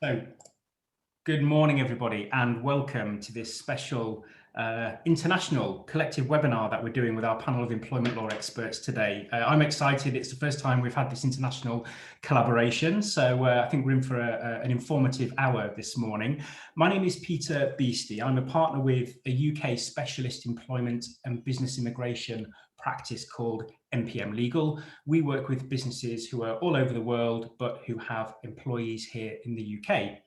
So, good morning, everybody, and welcome to this special international collective webinar that we're doing with our panel of employment law experts today. I'm excited. It's the first time we've had this international collaboration, so I think we're in for an informative hour this morning. My name is Peter Beastie. I'm a partner with a UK specialist employment and business immigration practice called MPM Legal. We work with businesses who are all over the world, but who have employees here in the UK.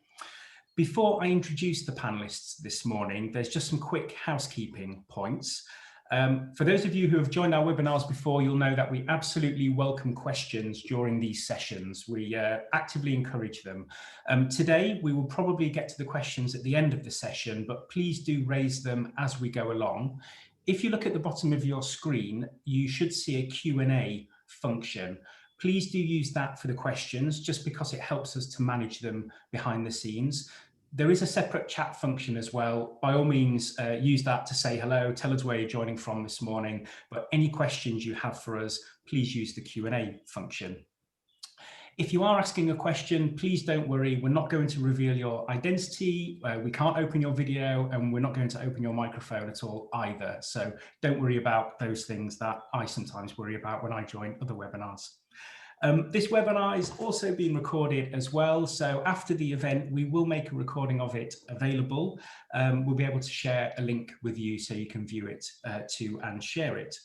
Before I introduce the panelists this morning, there's just some quick housekeeping points. For those of you who have joined our webinars before, you'll know that we absolutely welcome questions during these sessions. We actively encourage them. Today, we will probably get to the questions at the end of the session, but please do raise them as we go along. If you look at the bottom of your screen, you should see a Q&A function. Please do use that for the questions, just because it helps us to manage them behind the scenes. There is a separate chat function as well. By all means, use that to say hello, tell us where you're joining from this morning. But any questions you have for us, please use the Q&A function. If you are asking a question, please don't worry. We're not going to reveal your identity. We can't open your video, and we're not going to open your microphone at all either. So don't worry about those things that I sometimes worry about when I join other webinars. This webinar is also being recorded as well, so after the event we will make a recording of it available. We'll be able to share a link with you so you can view it too and share it.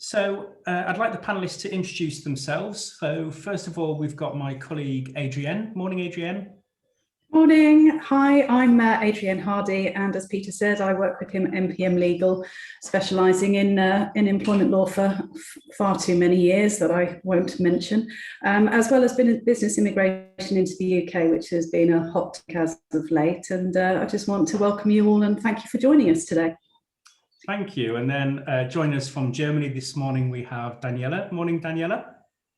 So I'd like the panelists to introduce themselves. So first of all, we've got my colleague Adrienne. Morning, Adrienne. Morning. Hi, I'm Adrienne Hardy, and as Peter said, I work with him at MPM Legal, specialising in employment law for far too many years that I won't mention, as well as business immigration into the UK, which has been a hot topic as of late. And I just want to welcome you all and thank you for joining us today. Thank you. And then joining us from Germany this morning, we have Daniela. Morning, Daniela.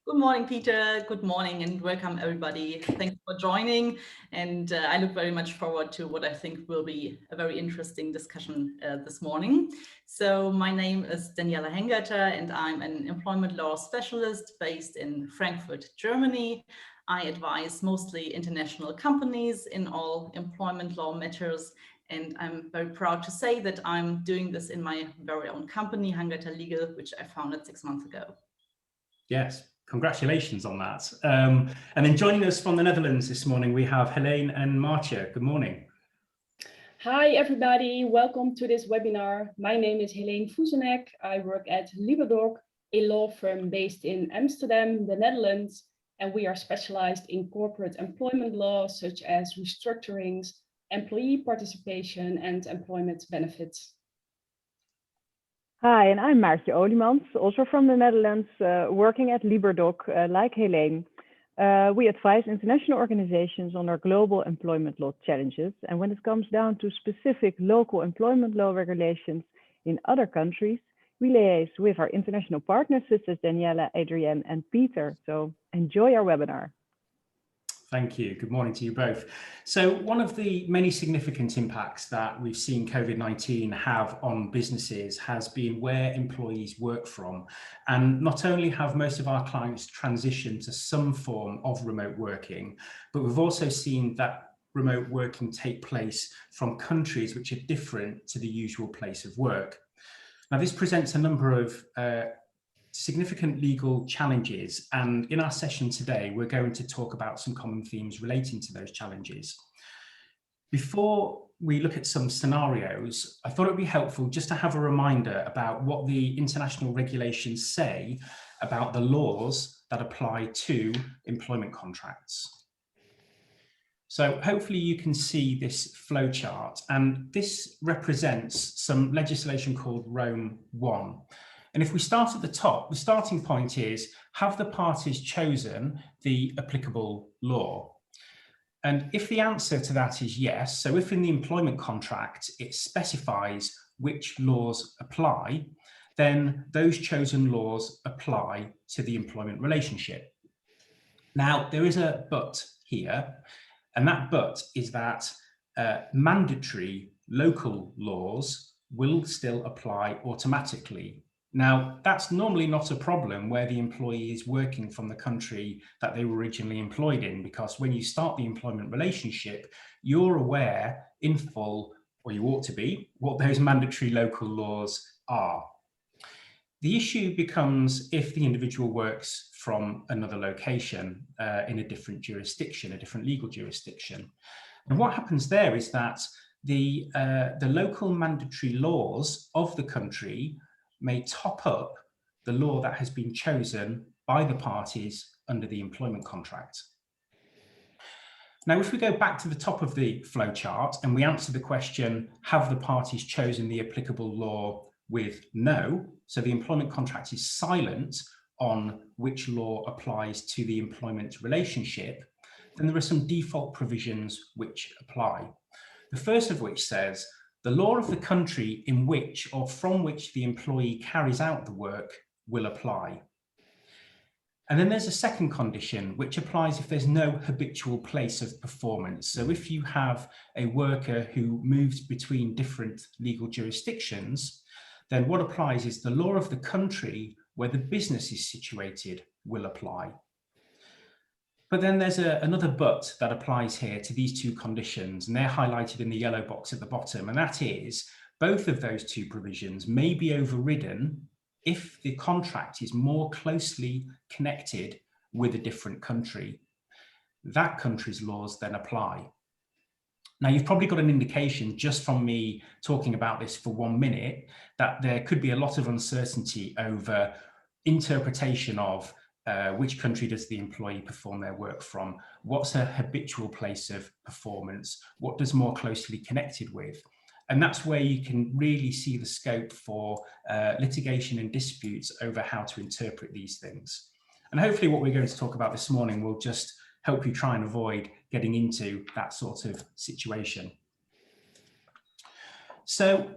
Good morning, Peter. Good morning and welcome, everybody. Thanks for joining. And I look very much forward to what I think will be a very interesting discussion this morning. So my name is Daniela Hangarter, and I'm an employment law specialist based in Frankfurt, Germany. I advise mostly international companies in all employment law matters. And I'm very proud to say that I'm doing this in my very own company, Hangarter Legal, which I founded 6 months ago. Yes. Congratulations on that. And then joining us from the Netherlands this morning, we have Helene and Marcia. Good morning. Hi, everybody. Welcome to this webinar. My name is Helene Fusenek. I work at LiberDock, a law firm based in Amsterdam, the Netherlands, and we are specialized in corporate employment law, such as restructurings, employee participation, and employment benefits. Hi, and I'm Maartje Oliemans, also from the Netherlands, working at LiberDock, like Helene. We advise international organizations on their global employment law challenges. And when it comes down to specific local employment law regulations in other countries, we liaise with our international partners, such as Daniela, Adrienne, and Peter. So enjoy our webinar. Thank you. Good morning to you both. So one of the many significant impacts that we've seen COVID-19 have on businesses has been where employees work from. And not only have most of our clients transitioned to some form of remote working, but we've also seen that remote working take place from countries which are different to the usual place of work. Now, this presents a number of significant legal challenges, and in our session today we're going to talk about some common themes relating to those challenges. Before we look at some scenarios, I thought it would be helpful just to have a reminder about what the international regulations say about the laws that apply to employment contracts. So hopefully you can see this flow chart, and this represents some legislation called Rome 1. And if we start at the top, the starting point is, have the parties chosen the applicable law? And if the answer to that is yes, so if in the employment contract it specifies which laws apply, then those chosen laws apply to the employment relationship. Now, there is a but here, and that but is that mandatory local laws will still apply automatically Now, that's normally not a problem where the employee is working from the country that they were originally employed in, because when you start the employment relationship, you're aware in full, or you ought to be, what those mandatory local laws are. The issue becomes if the individual works from another location in a different jurisdiction, a different legal jurisdiction. And what happens there is that the local mandatory laws of the country may top up the law that has been chosen by the parties under the employment contract. Now, if we go back to the top of the flowchart and we answer the question, have the parties chosen the applicable law with no? So the employment contract is silent on which law applies to the employment relationship, then there are some default provisions which apply. The first of which says, the law of the country in which or from which the employee carries out the work will apply. And then there's a second condition which applies if there's no habitual place of performance. So if you have a worker who moves between different legal jurisdictions, then what applies is the law of the country where the business is situated will apply. But then there's another but that applies here to these two conditions, and they're highlighted in the yellow box at the bottom, and that is both of those two provisions may be overridden if the contract is more closely connected with a different country. That country's laws then apply. Now, you've probably got an indication just from me talking about this for 1 minute that there could be a lot of uncertainty over interpretation of which country does the employee perform their work from? What's a habitual place of performance? What does more closely connected with? And that's where you can really see the scope for litigation and disputes over how to interpret these things. And hopefully what we're going to talk about this morning will just help you try and avoid getting into that sort of situation. So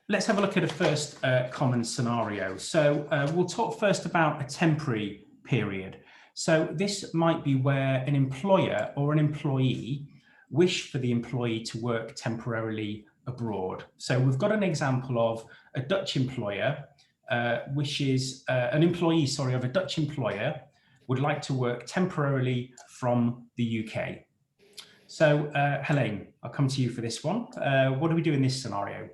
let's have a look at a first common scenario. So we'll talk first about a temporary period. So this might be where an employer or an employee wish for the employee to work temporarily abroad. So we've got an example of a Dutch employer wishes, an employee, sorry, of a Dutch employer would like to work temporarily from the UK. So Helene, I'll come to you for this one. What do we do in this scenario?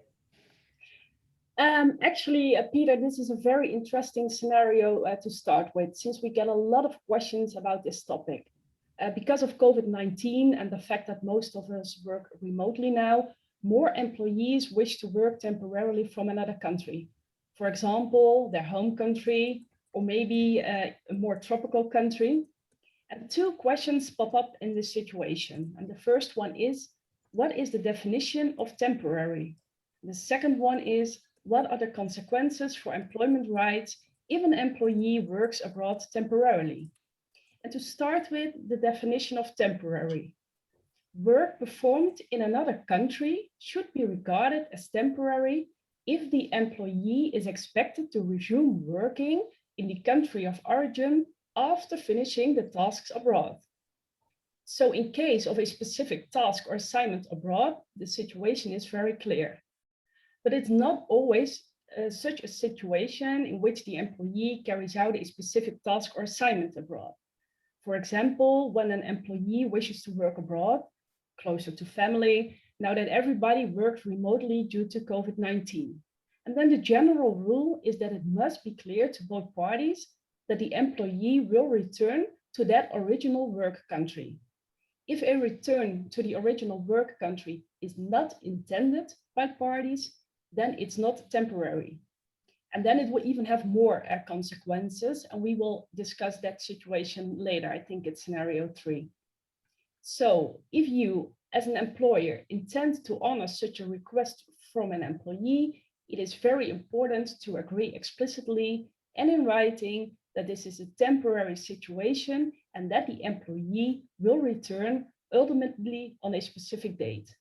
Actually, Peter, this is a very interesting scenario to start with, since we get a lot of questions about this topic. Because of COVID-19 and the fact that most of us work remotely now, more employees wish to work temporarily from another country. For example, their home country, or maybe a more tropical country. And two questions pop up in this situation. And the first one is, what is the definition of temporary? The second one is, what are the consequences for employment rights if an employee works abroad temporarily? And to start with, the definition of temporary. Work performed in another country should be regarded as temporary if the employee is expected to resume working in the country of origin after finishing the tasks abroad. So in case of a specific task or assignment abroad, the situation is very clear. But it's not always such a situation in which the employee carries out a specific task or assignment abroad. For example, when an employee wishes to work abroad, closer to family, now that everybody works remotely due to COVID-19. And then the general rule is that it must be clear to both parties that the employee will return to that original work country. If a return to the original work country is not intended by parties, then it's not temporary. And then it will even have more consequences, and we will discuss that situation later. I think it's scenario 3. So if you, as an employer, intend to honor such a request from an employee, it is very important to agree explicitly and in writing that this is a temporary situation and that the employee will return ultimately on a specific date.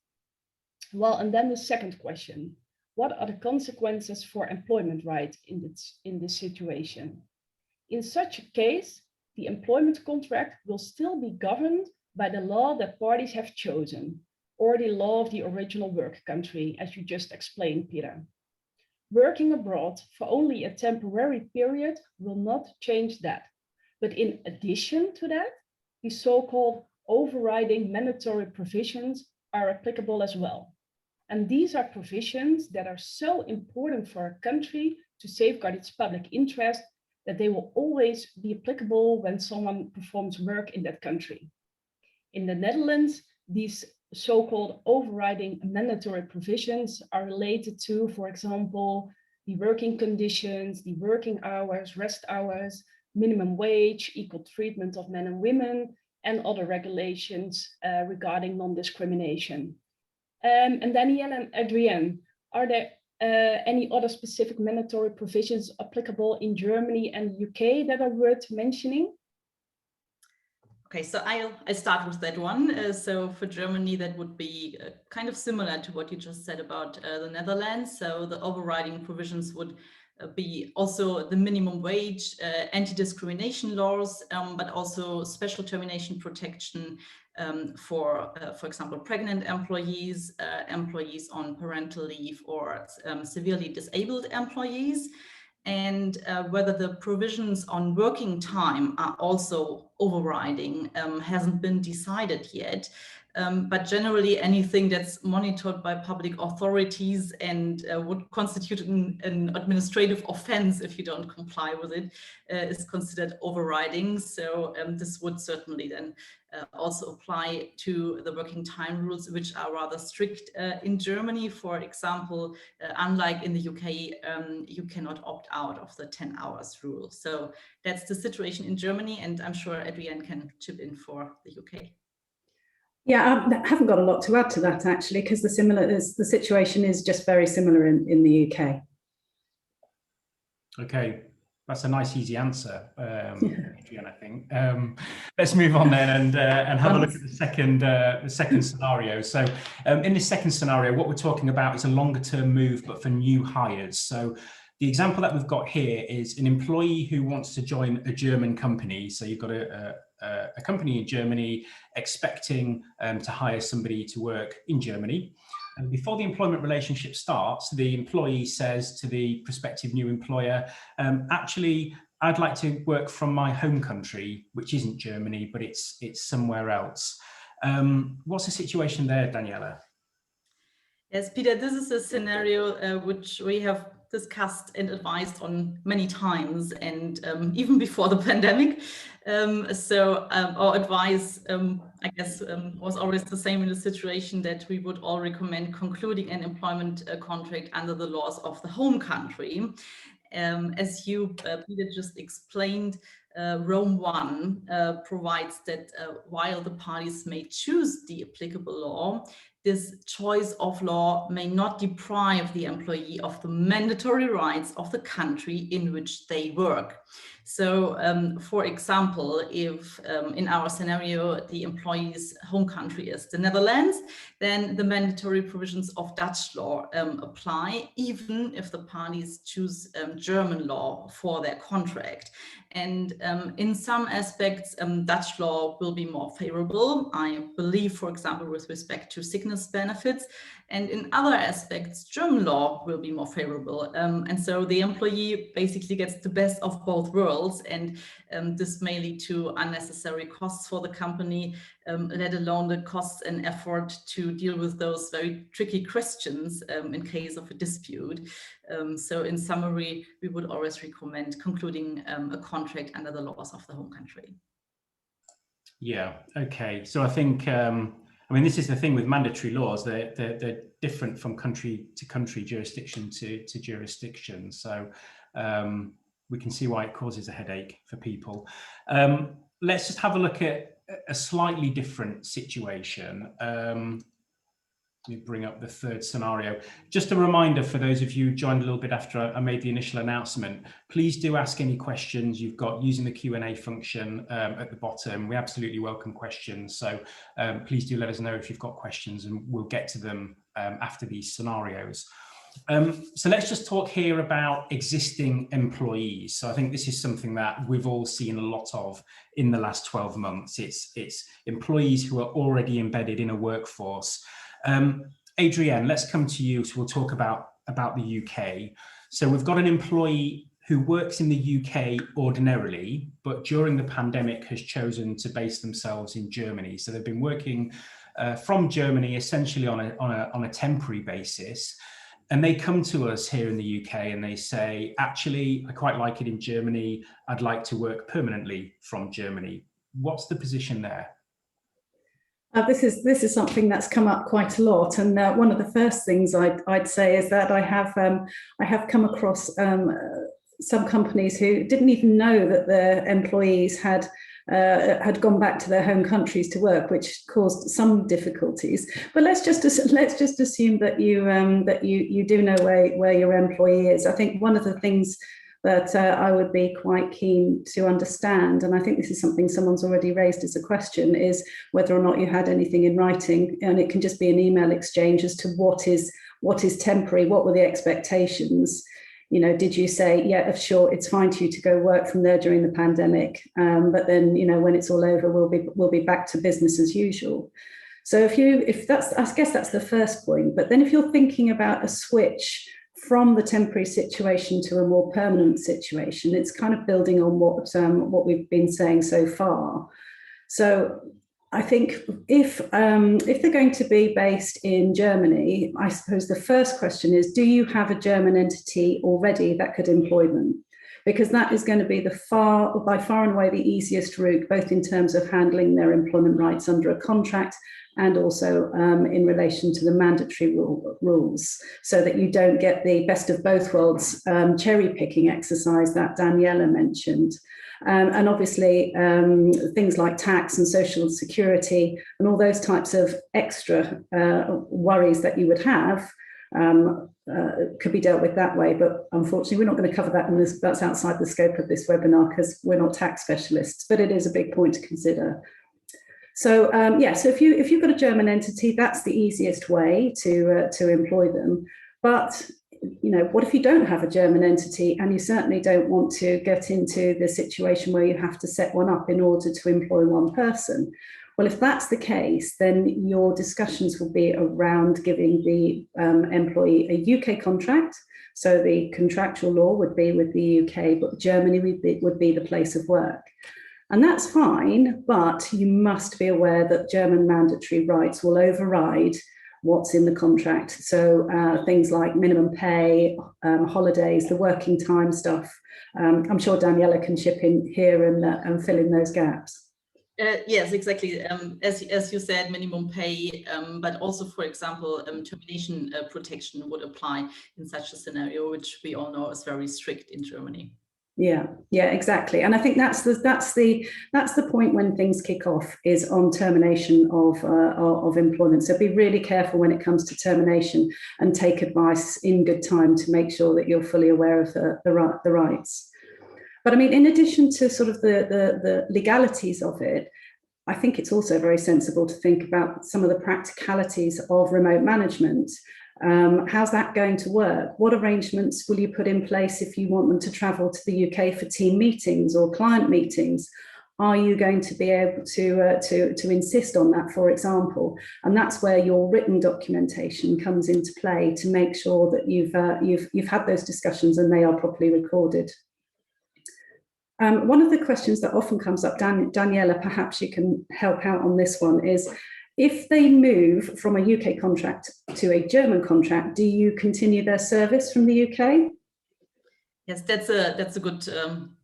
Well, and then the second question. What are the consequences for employment rights in this situation? In such a case, the employment contract will still be governed by the law that parties have chosen, or the law of the original work country, as you just explained, Peter. Working abroad for only a temporary period will not change that. But in addition to that, the so-called overriding mandatory provisions are applicable as well. And these are provisions that are so important for a country to safeguard its public interest that they will always be applicable when someone performs work in that country. In the Netherlands, these so-called overriding mandatory provisions are related to, for example, the working conditions, the working hours, rest hours, minimum wage, equal treatment of men and women, and other regulations regarding non-discrimination. And Danielle and Adrienne, are there any other specific mandatory provisions applicable in Germany and the UK that are worth mentioning? Okay, so I'll start with that one. So for Germany, that would be kind of similar to what you just said about the Netherlands. So the overriding provisions would be also the minimum wage, anti-discrimination laws, but also special termination protection for example, pregnant employees, employees on parental leave, or severely disabled employees. And whether the provisions on working time are also overriding hasn't been decided yet. But generally anything that's monitored by public authorities and would constitute an administrative offense if you don't comply with it is considered overriding. So this would certainly then also apply to the working time rules, which are rather strict in Germany. For example, unlike in the UK, you cannot opt out of the 10 hours rule. So that's the situation in Germany, and I'm sure Adrienne can chip in for the UK. Yeah, I haven't got a lot to add to that actually, because the situation is just very similar in the UK. Okay, that's a nice, easy answer, Adrienne, I think. Let's move on then and have a look at the second scenario. So in this second scenario, what we're talking about is a longer term move, but for new hires. So the example that we've got here is an employee who wants to join a German company. So you've got a company in Germany expecting to hire somebody to work in Germany. And before the employment relationship starts, the employee says to the prospective new employer, actually, I'd like to work from my home country, which isn't Germany, but it's somewhere else. What's the situation there, Daniela? Yes, Peter, this is a scenario which we have discussed and advised on many times, and even before the pandemic. So our advice, I guess, was always the same in the situation, that we would all recommend concluding an employment contract under the laws of the home country. As you, Peter, just explained, Rome 1 provides that while the parties may choose the applicable law, this choice of law may not deprive the employee of the mandatory rights of the country in which they work. So, for example, if in our scenario, the employee's home country is the Netherlands, then the mandatory provisions of Dutch law apply, even if the parties choose German law for their contract. And in some aspects, Dutch law will be more favorable, I believe, for example, with respect to sickness benefits. And in other aspects, German law will be more favorable. And so the employee basically gets the best of both worlds. And this may lead to unnecessary costs for the company, let alone the costs and effort to deal with those very tricky questions in case of a dispute. So in summary, we would always recommend concluding a contract under the laws of the home country. Yeah, okay. So I think, I mean, this is the thing with mandatory laws, they're different from country to country, jurisdiction to jurisdiction. So we can see why it causes a headache for people. Let's just have a look at a slightly different situation. Let me bring up the third scenario. Just a reminder for those of you who joined a little bit after I made the initial announcement, please do ask any questions you've got using the Q&A function at the bottom. We absolutely welcome questions. So please do let us know if you've got questions, and we'll get to them after these scenarios. So let's just talk here about existing employees. So I think this is something that we've all seen a lot of in the last 12 months. It's employees who are already embedded in a workforce. Adrienne, let's come to you. So we'll talk about the UK. So we've got an employee who works in the UK ordinarily, but during the pandemic has chosen to base themselves in Germany. So they've been working from Germany essentially on a temporary basis. And they come to us here in the UK and they say, actually, I quite like it in Germany. I'd like to work permanently from Germany. What's the position there? This is something that's come up quite a lot, and one of the first things I'd say is that I have come across some companies who didn't even know that their employees had gone back to their home countries to work, which caused some difficulties. But let's just assume that you do know where your employee is. I think one of the things that I would be quite keen to understand, and I think this is something someone's already raised as a question, is whether or not you had anything in writing, and it can just be an email exchange as to what is temporary, what were the expectations. You know, did you say, yeah, sure, it's fine for you to go work from there during the pandemic, but then, you know, when it's all over, we'll be back to business as usual. So if that's, I guess that's the first point. But then if you're thinking about a switch from the temporary situation to a more permanent situation, it's kind of building on what we've been saying so far. So I think if they're going to be based in Germany, I suppose the first question is, do you have a German entity already that could employ them? Because that is going to be by far and away the easiest route, both in terms of handling their employment rights under a contract and also in relation to the mandatory rules, so that you don't get the best of both worlds cherry picking exercise that Daniela mentioned. And obviously things like tax and social security and all those types of extra worries that you would have could be dealt with that way. But unfortunately, we're not going to cover that in this. That's outside the scope of this webinar because we're not tax specialists, but it is a big point to consider. So so if you've got a German entity, that's the easiest way to employ them. But you know, what if you don't have a German entity and you certainly don't want to get into the situation where you have to set one up in order to employ one person? Well, if that's the case, then your discussions will be around giving the employee a UK contract. So the contractual law would be with the UK, but Germany would be the place of work. And that's fine, but you must be aware that German mandatory rights will override what's in the contract. So things like minimum pay, holidays, the working time stuff. I'm sure Daniela can chip in here and fill in those gaps. Yes, exactly. As you said, minimum pay, but also, for example, termination protection would apply in such a scenario, which we all know is very strict in Germany. Yeah, exactly. And I think that's the point when things kick off, is on termination of employment. So be really careful when it comes to termination and take advice in good time to make sure that you're fully aware of the rights. But I mean, in addition to sort of the legalities of it, I think it's also very sensible to think about some of the practicalities of remote management. How's that going to work? What arrangements will you put in place if you want them to travel to the UK for team meetings or client meetings? Are you going to be able to insist on that, for example? And that's where your written documentation comes into play to make sure that you've had those discussions and they are properly recorded. One of the questions that often comes up, Daniela, perhaps you can help out on this one, is if they move from a UK contract to a German contract, do you continue their service from the UK? Yes, that's a good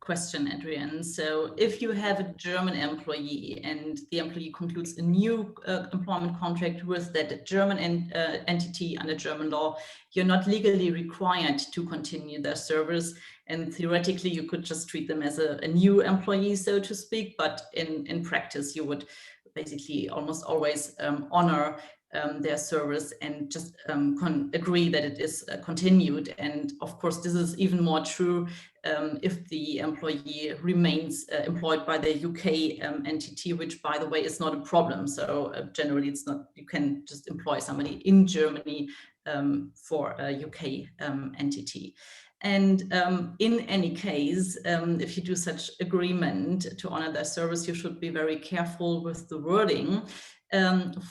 question, Adrienne. So if you have a German employee and the employee concludes a new employment contract with that German entity under German law, you're not legally required to continue their service. And theoretically, you could just treat them as a new employee, so to speak. But in practice, you would basically almost always honor their service and just agree that it is continued. And of course, this is even more true if the employee remains employed by the UK entity, which, by the way, is not a problem. So generally, it's not, you can just employ somebody in Germany for a UK entity. And in any case, if you do such agreement to honor their service, you should be very careful with the wording.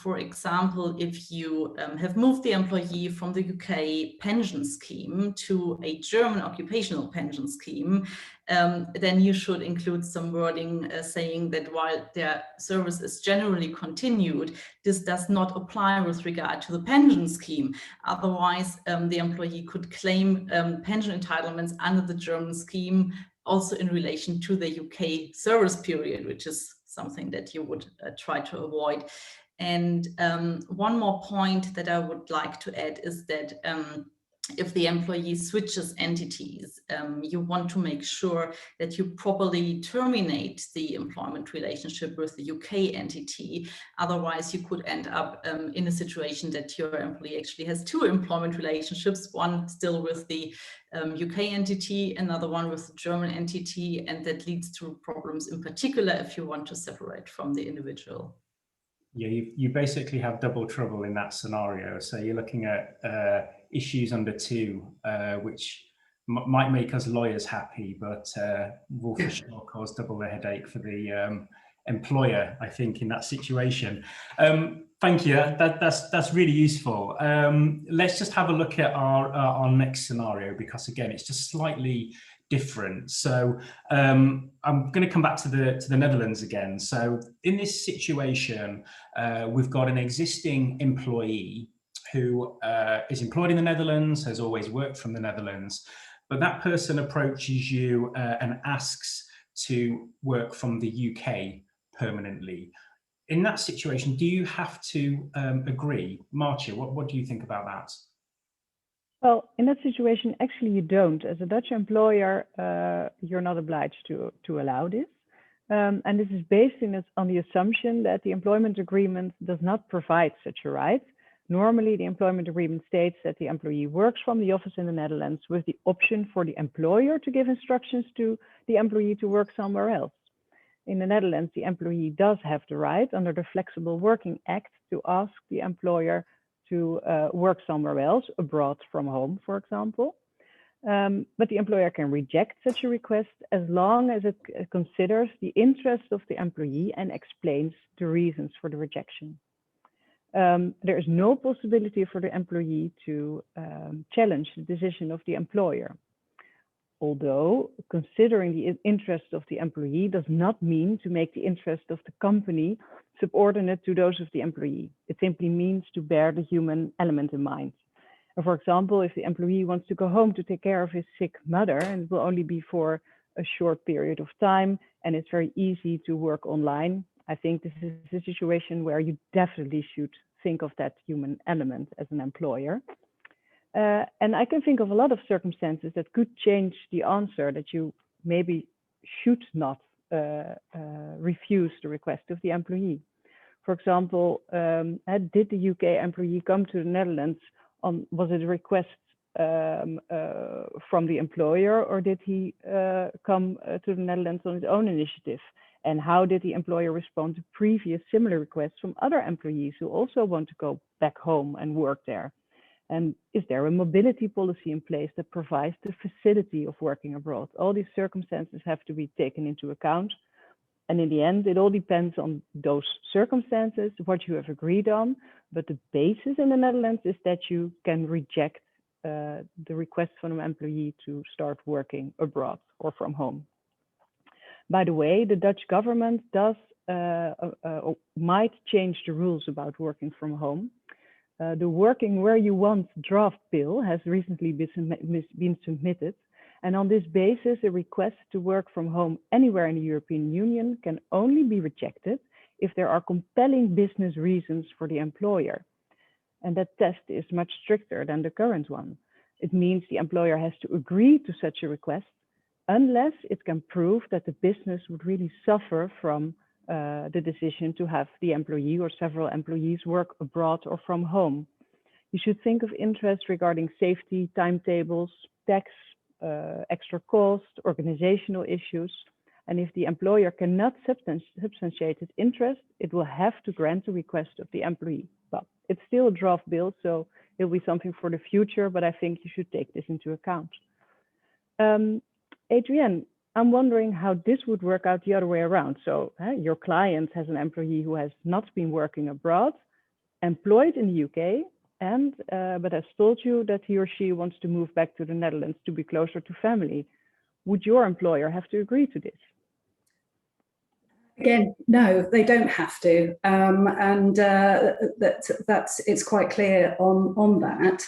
For example, if you have moved the employee from the UK pension scheme to a German occupational pension scheme, then you should include some wording saying that while their service is generally continued, this does not apply with regard to the pension scheme. Otherwise, the employee could claim pension entitlements under the German scheme also in relation to the UK service period, which is something that you would try to avoid. And one more point that I would like to add is that if the employee switches entities, you want to make sure that you properly terminate the employment relationship with the UK entity. Otherwise, you could end up in a situation that your employee actually has two employment relationships, one still with the UK entity, another one with the German entity, and that leads to problems in particular if you want to separate from the individual. Yeah, you basically have double trouble in that scenario. So you're looking at issues under 2, which might make us lawyers happy, but will for sure cause double the headache for the employer, I think, in that situation. Thank you. That's really useful. Let's just have a look at our next scenario, because again, it's just slightly different. So I'm going to come back to the Netherlands again. So in this situation, we've got an existing employee who is employed in the Netherlands, has always worked from the Netherlands, but that person approaches you and asks to work from the UK permanently. In that situation, do you have to agree? Marcia, what do you think about that? Well, in that situation, actually you don't. As a Dutch employer, you're not obliged to allow this. And this is based on the assumption that the employment agreement does not provide such a right. Normally, the employment agreement states that the employee works from the office in the Netherlands with the option for the employer to give instructions to the employee to work somewhere else. In the Netherlands, the employee does have the right under the Flexible Working Act to ask the employer to work somewhere else, abroad from home, for example. But the employer can reject such a request as long as it considers the interest of the employee and explains the reasons for the rejection. There is no possibility for the employee to challenge the decision of the employer. Although considering the interest of the employee does not mean to make the interest of the company subordinate to those of the employee. It simply means to bear the human element in mind. And for example, if the employee wants to go home to take care of his sick mother, and it will only be for a short period of time, and it's very easy to work online, I think this is a situation where you definitely should think of that human element as an employer. And I can think of a lot of circumstances that could change the answer, that you maybe should not refuse the request of the employee. For example, did the UK employee come to the Netherlands was it a request from the employer, or did he come to the Netherlands on his own initiative? And how did the employer respond to previous similar requests from other employees who also want to go back home and work there? And is there a mobility policy in place that provides the facility of working abroad? All these circumstances have to be taken into account. And in the end, it all depends on those circumstances, what you have agreed on. But the basis in the Netherlands is that you can reject the request from an employee to start working abroad or from home. By the way, the Dutch government might change the rules about working from home. The Working Where You Want draft bill has recently been submitted. And on this basis, a request to work from home anywhere in the European Union can only be rejected if there are compelling business reasons for the employer. And that test is much stricter than the current one. It means the employer has to agree to such a request unless it can prove that the business would really suffer from the decision to have the employee or several employees work abroad or from home. You should think of interest regarding safety, timetables, tax, extra cost, organizational issues. And if the employer cannot substantiate its interest, it will have to grant the request of the employee. Well, it's still a draft bill, so it'll be something for the future, but I think you should take this into account. Adrienne, I'm wondering how this would work out the other way around. So your client has an employee who has not been working abroad, employed in the UK, and but has told you that he or she wants to move back to the Netherlands to be closer to family. Would your employer have to agree to this? Again, no, they don't have to, and it's quite clear on that.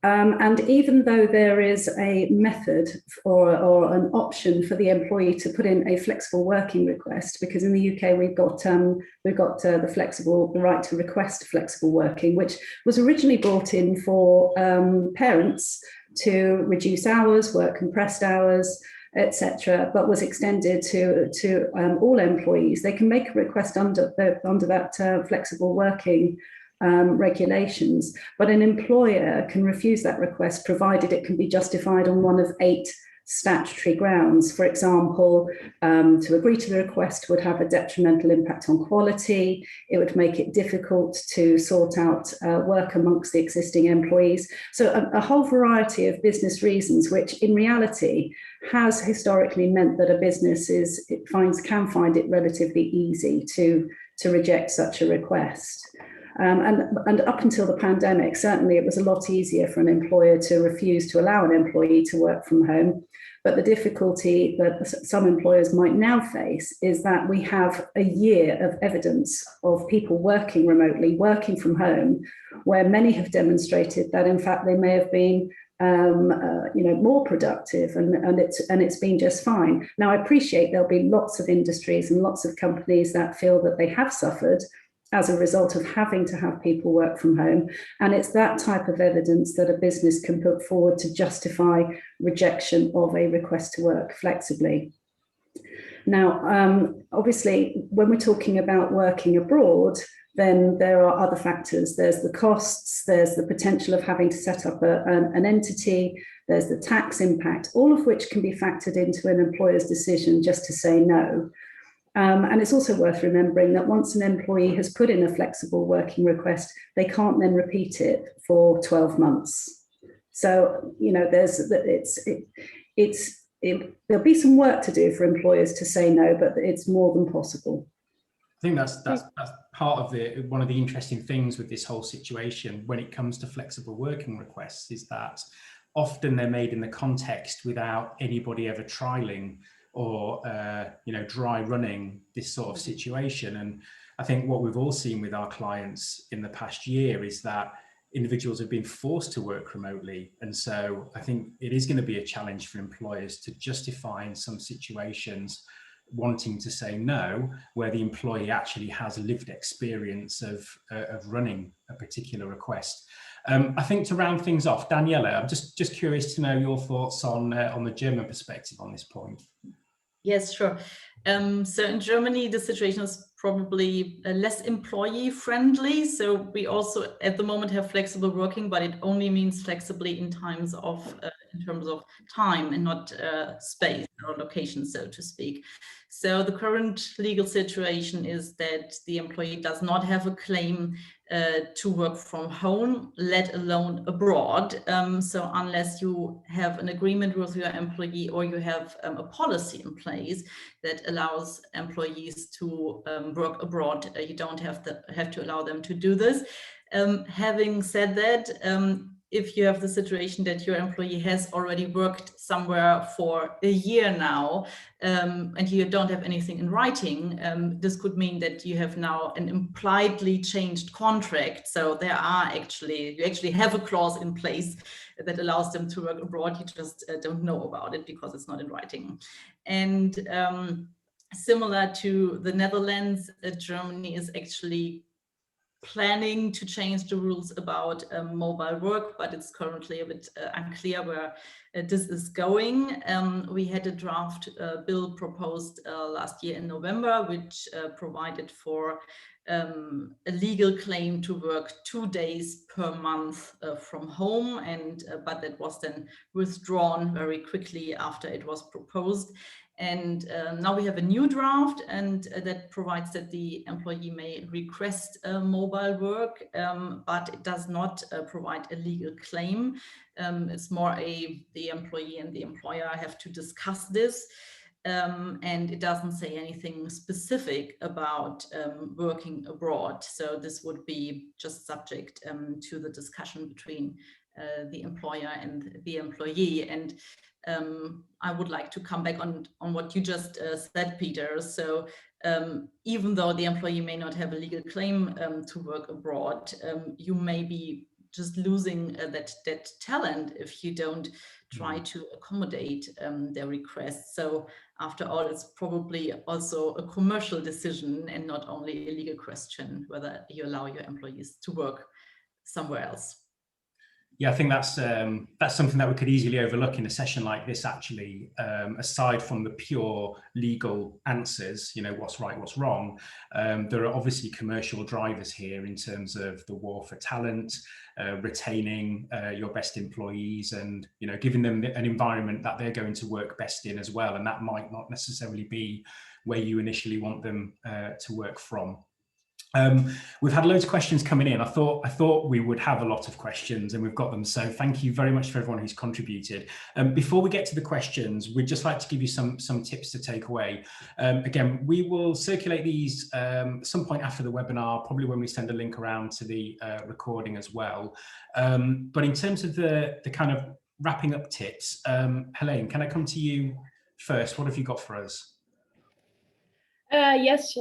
And even though there is a method or an option for the employee to put in a flexible working request, because in the UK we've got the right to request flexible working, which was originally brought in for parents to reduce hours, work compressed hours, etc., but was extended to all employees. They can make a request under that flexible working regulations, but an employer can refuse that request provided it can be justified on one of 8 statutory grounds. For example, to agree to the request would have a detrimental impact on quality. It would make it difficult to sort out work amongst the existing employees. So a whole variety of business reasons, which in reality has historically meant that a business can find it relatively easy to reject such a request. And up until the pandemic, certainly it was a lot easier for an employer to refuse to allow an employee to work from home. But the difficulty that some employers might now face is that we have a year of evidence of people working remotely, working from home, where many have demonstrated that in fact they may have been more productive, and it's been just fine. Now, I appreciate there'll be lots of industries and lots of companies that feel that they have suffered as a result of having to have people work from home. And it's that type of evidence that a business can put forward to justify rejection of a request to work flexibly. Now, obviously, when we're talking about working abroad, then there are other factors. There's the costs, there's the potential of having to set up an entity, there's the tax impact, all of which can be factored into an employer's decision just to say no. And it's also worth remembering that once an employee has put in a flexible working request, they can't then repeat it for 12 months. So, there'll be some work to do for employers to say no, but it's more than possible. I think that's part of one of the interesting things with this whole situation when it comes to flexible working requests is that often they're made in the context without anybody ever trialing or dry running this sort of situation. And I think what we've all seen with our clients in the past year is that individuals have been forced to work remotely. And so I think it is going to be a challenge for employers to justify in some situations wanting to say no, where the employee actually has lived experience of running a particular request. I think to round things off, Daniela, I'm just curious to know your thoughts on the German perspective on this point. Yes, sure. So in Germany, the situation is probably less employee friendly. So we also at the moment have flexible working, but it only means flexibly in terms of time and not space or location, so to speak. So the current legal situation is that the employee does not have a claim to work from home, let alone abroad. So unless you have an agreement with your employee or you have a policy in place that allows employees to work abroad, you don't have to allow them to do this. Having said that, if you have the situation that your employee has already worked somewhere for a year now, and you don't have anything in writing, this could mean that you have now an impliedly changed contract. So you actually have a clause in place that allows them to work abroad. You just don't know about it because it's not in writing. And similar to the Netherlands, Germany is actually planning to change the rules about mobile work, but it's currently a bit unclear where this is going. We had a draft bill proposed last year in November, which provided for a legal claim to work 2 days per month from home, but that was then withdrawn very quickly after it was proposed. And now we have a new draft, and that provides that the employee may request mobile work, but it does not provide a legal claim. It's more the employee and the employer have to discuss this. and it doesn't say anything specific about working abroad. So this would be just subject to the discussion between the employer and the employee. And I would like to come back on what you just said, Peter. So even though the employee may not have a legal claim to work abroad, you may be just losing that talent if you don't try to accommodate their requests. So after all, it's probably also a commercial decision and not only a legal question whether you allow your employees to work somewhere else. Yeah, I think that's something that we could easily overlook in a session like this, actually. Aside from the pure legal answers, you know, what's right, what's wrong, there are obviously commercial drivers here in terms of the war for talent, retaining your best employees, and, you know, giving them an environment that they're going to work best in as well. And that might not necessarily be where you initially want them to work from. We've had loads of questions coming in. I thought we would have a lot of questions, and we've got them. So thank you very much for everyone who's contributed. Before we get to the questions, we'd just like to give you some tips to take away. Again, we will circulate these at some point after the webinar, probably when we send a link around to the recording as well. But in terms of the kind of wrapping up tips, Helene, can I come to you first? What have you got for us? Yes,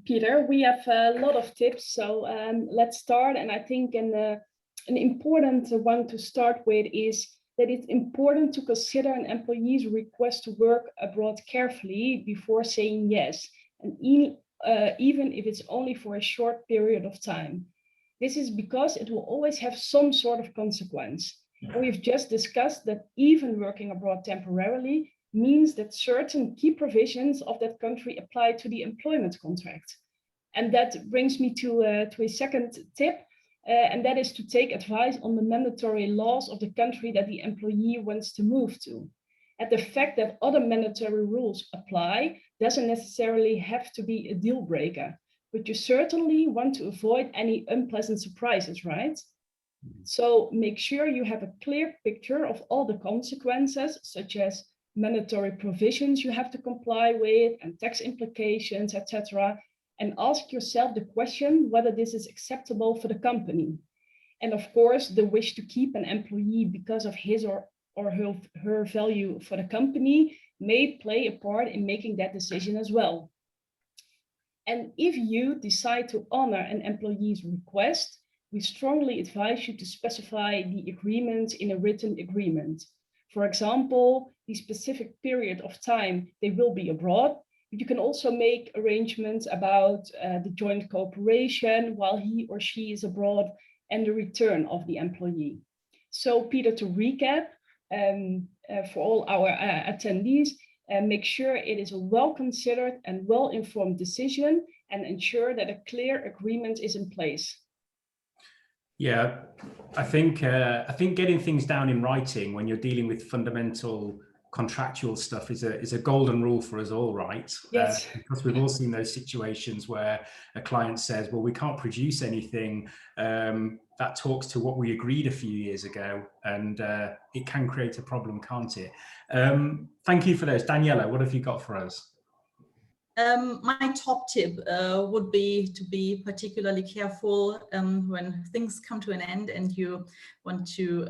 Peter, we have a lot of tips. So let's start. And I think an important one to start with is that it's important to consider an employee's request to work abroad carefully before saying yes, and even if it's only for a short period of time. This is because it will always have some sort of consequence. And we've just discussed that even working abroad temporarily means that certain key provisions of that country apply to the employment contract. And that brings me to a second tip, and that is to take advice on the mandatory laws of the country that the employee wants to move to. And the fact that other mandatory rules apply doesn't necessarily have to be a deal breaker, but you certainly want to avoid any unpleasant surprises, right? So make sure you have a clear picture of all the consequences, such as mandatory provisions you have to comply with and tax implications, etc. And ask yourself the question whether this is acceptable for the company. And of course, the wish to keep an employee because of his or her value for the company may play a part in making that decision as well. And if you decide to honor an employee's request, we strongly advise you to specify the agreement in a written agreement. For example, the specific period of time they will be abroad, but you can also make arrangements about the joint cooperation while he or she is abroad and the return of the employee. So Peter, to recap, for all our attendees, make sure it is a well-considered and well-informed decision and ensure that a clear agreement is in place. Yeah, I think getting things down in writing when you're dealing with fundamental contractual stuff is a golden rule for us all, right? Yes. Because we've all seen those situations where a client says, well, we can't produce anything that talks to what we agreed a few years ago, and it can create a problem, can't it? Thank you for those. Daniela, what have you got for us? My top tip would be to be particularly careful when things come to an end and you want to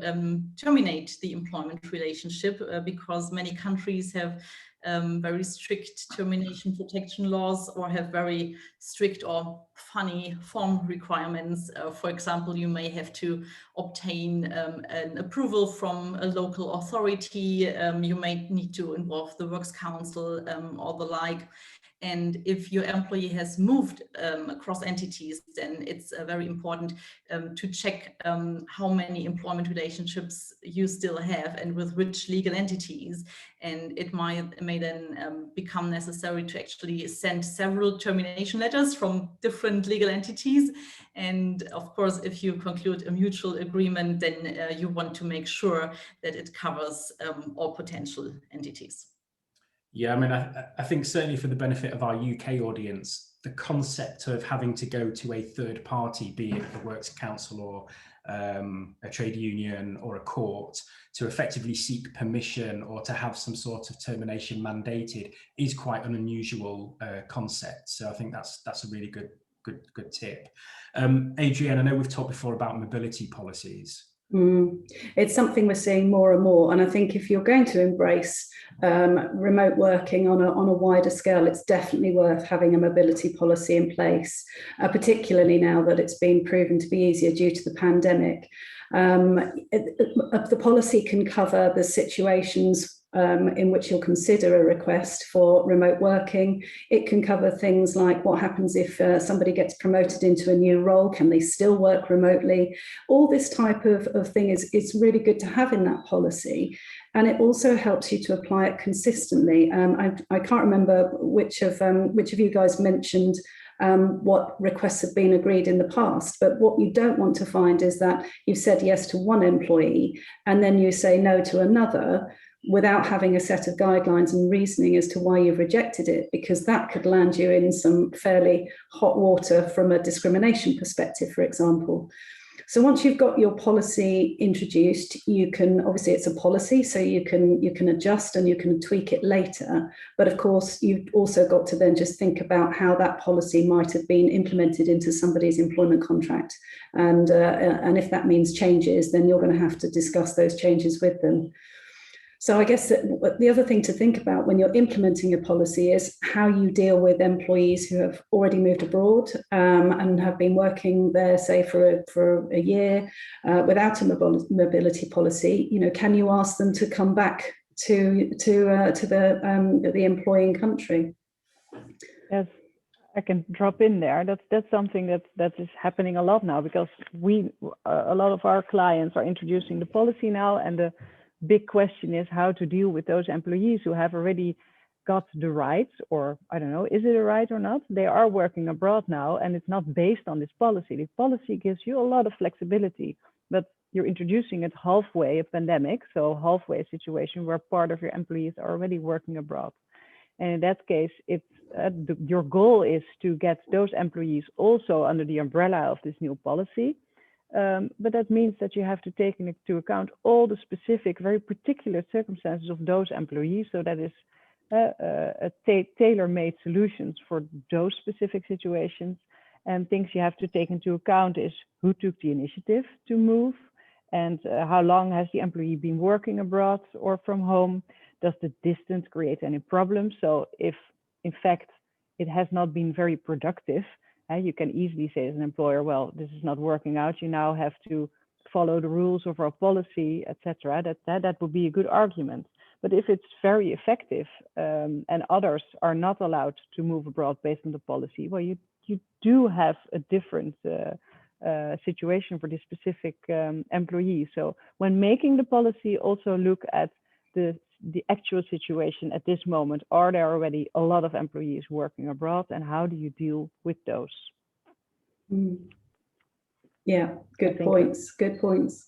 terminate the employment relationship, because many countries have very strict termination protection laws or have very strict or funny form requirements. For example, you may have to obtain an approval from a local authority. You may need to involve the Works Council or the like. And if your employee has moved across entities, then it's very important to check how many employment relationships you still have and with which legal entities. And it may then become necessary to actually send several termination letters from different legal entities. And of course, if you conclude a mutual agreement, then you want to make sure that it covers all potential entities. Yeah, I mean, I think certainly for the benefit of our UK audience, the concept of having to go to a third party, be it the Works Council or a trade union or a court, to effectively seek permission or to have some sort of termination mandated, is quite an unusual concept. So I think that's a really good tip. Adrienne, I know we've talked before about mobility policies. It's something we're seeing more and more, and I think if you're going to embrace remote working on a wider scale, it's definitely worth having a mobility policy in place, particularly now that it's been proven to be easier due to the pandemic. The policy can cover the situations in which you'll consider a request for remote working. It can cover things like what happens if somebody gets promoted into a new role, can they still work remotely? All this type of thing is really good to have in that policy. And it also helps you to apply it consistently. I can't remember which of you guys mentioned what requests have been agreed in the past. But what you don't want to find is that you said yes to one employee and then you say no to another, without having a set of guidelines and reasoning as to why you've rejected it, because that could land you in some fairly hot water from a discrimination perspective, for example. So once you've got your policy introduced, you can, obviously it's a policy, so you can adjust and you can tweak it later. But of course, you've also got to then just think about how that policy might have been implemented into somebody's employment contract. And if that means changes, then you're going to have to discuss those changes with them. So I guess that the other thing to think about when you're implementing a policy is how you deal with employees who have already moved abroad and have been working there, say, for a year without a mobility policy. You know, can you ask them to come back to the employing country? Yes, I can drop in there. That's something that is happening a lot now, because a lot of our clients are introducing the policy now, and the big question is how to deal with those employees who have already got the right, or I don't know, is it a right or not? They are working abroad now, and it's not based on this policy. The policy gives you a lot of flexibility, but you're introducing it halfway a pandemic, so halfway a situation where part of your employees are already working abroad. And in that case, it's your goal is to get those employees also under the umbrella of this new policy. But that means that you have to take into account all the specific, very particular circumstances of those employees. So that is tailor-made solutions for those specific situations. And things you have to take into account is who took the initiative to move, and how long has the employee been working abroad or from home? Does the distance create any problems? So if, in fact, it has not been very productive, you can easily say as an employer, well, this is not working out. You now have to follow the rules of our policy, etc. That would be a good argument. But if it's very effective and others are not allowed to move abroad based on the policy, well, you do have a different situation for this specific employee. So when making the policy, also look at the actual situation at this moment. Are there already a lot of employees working abroad, and how do you deal with those? Yeah, good points. Good points.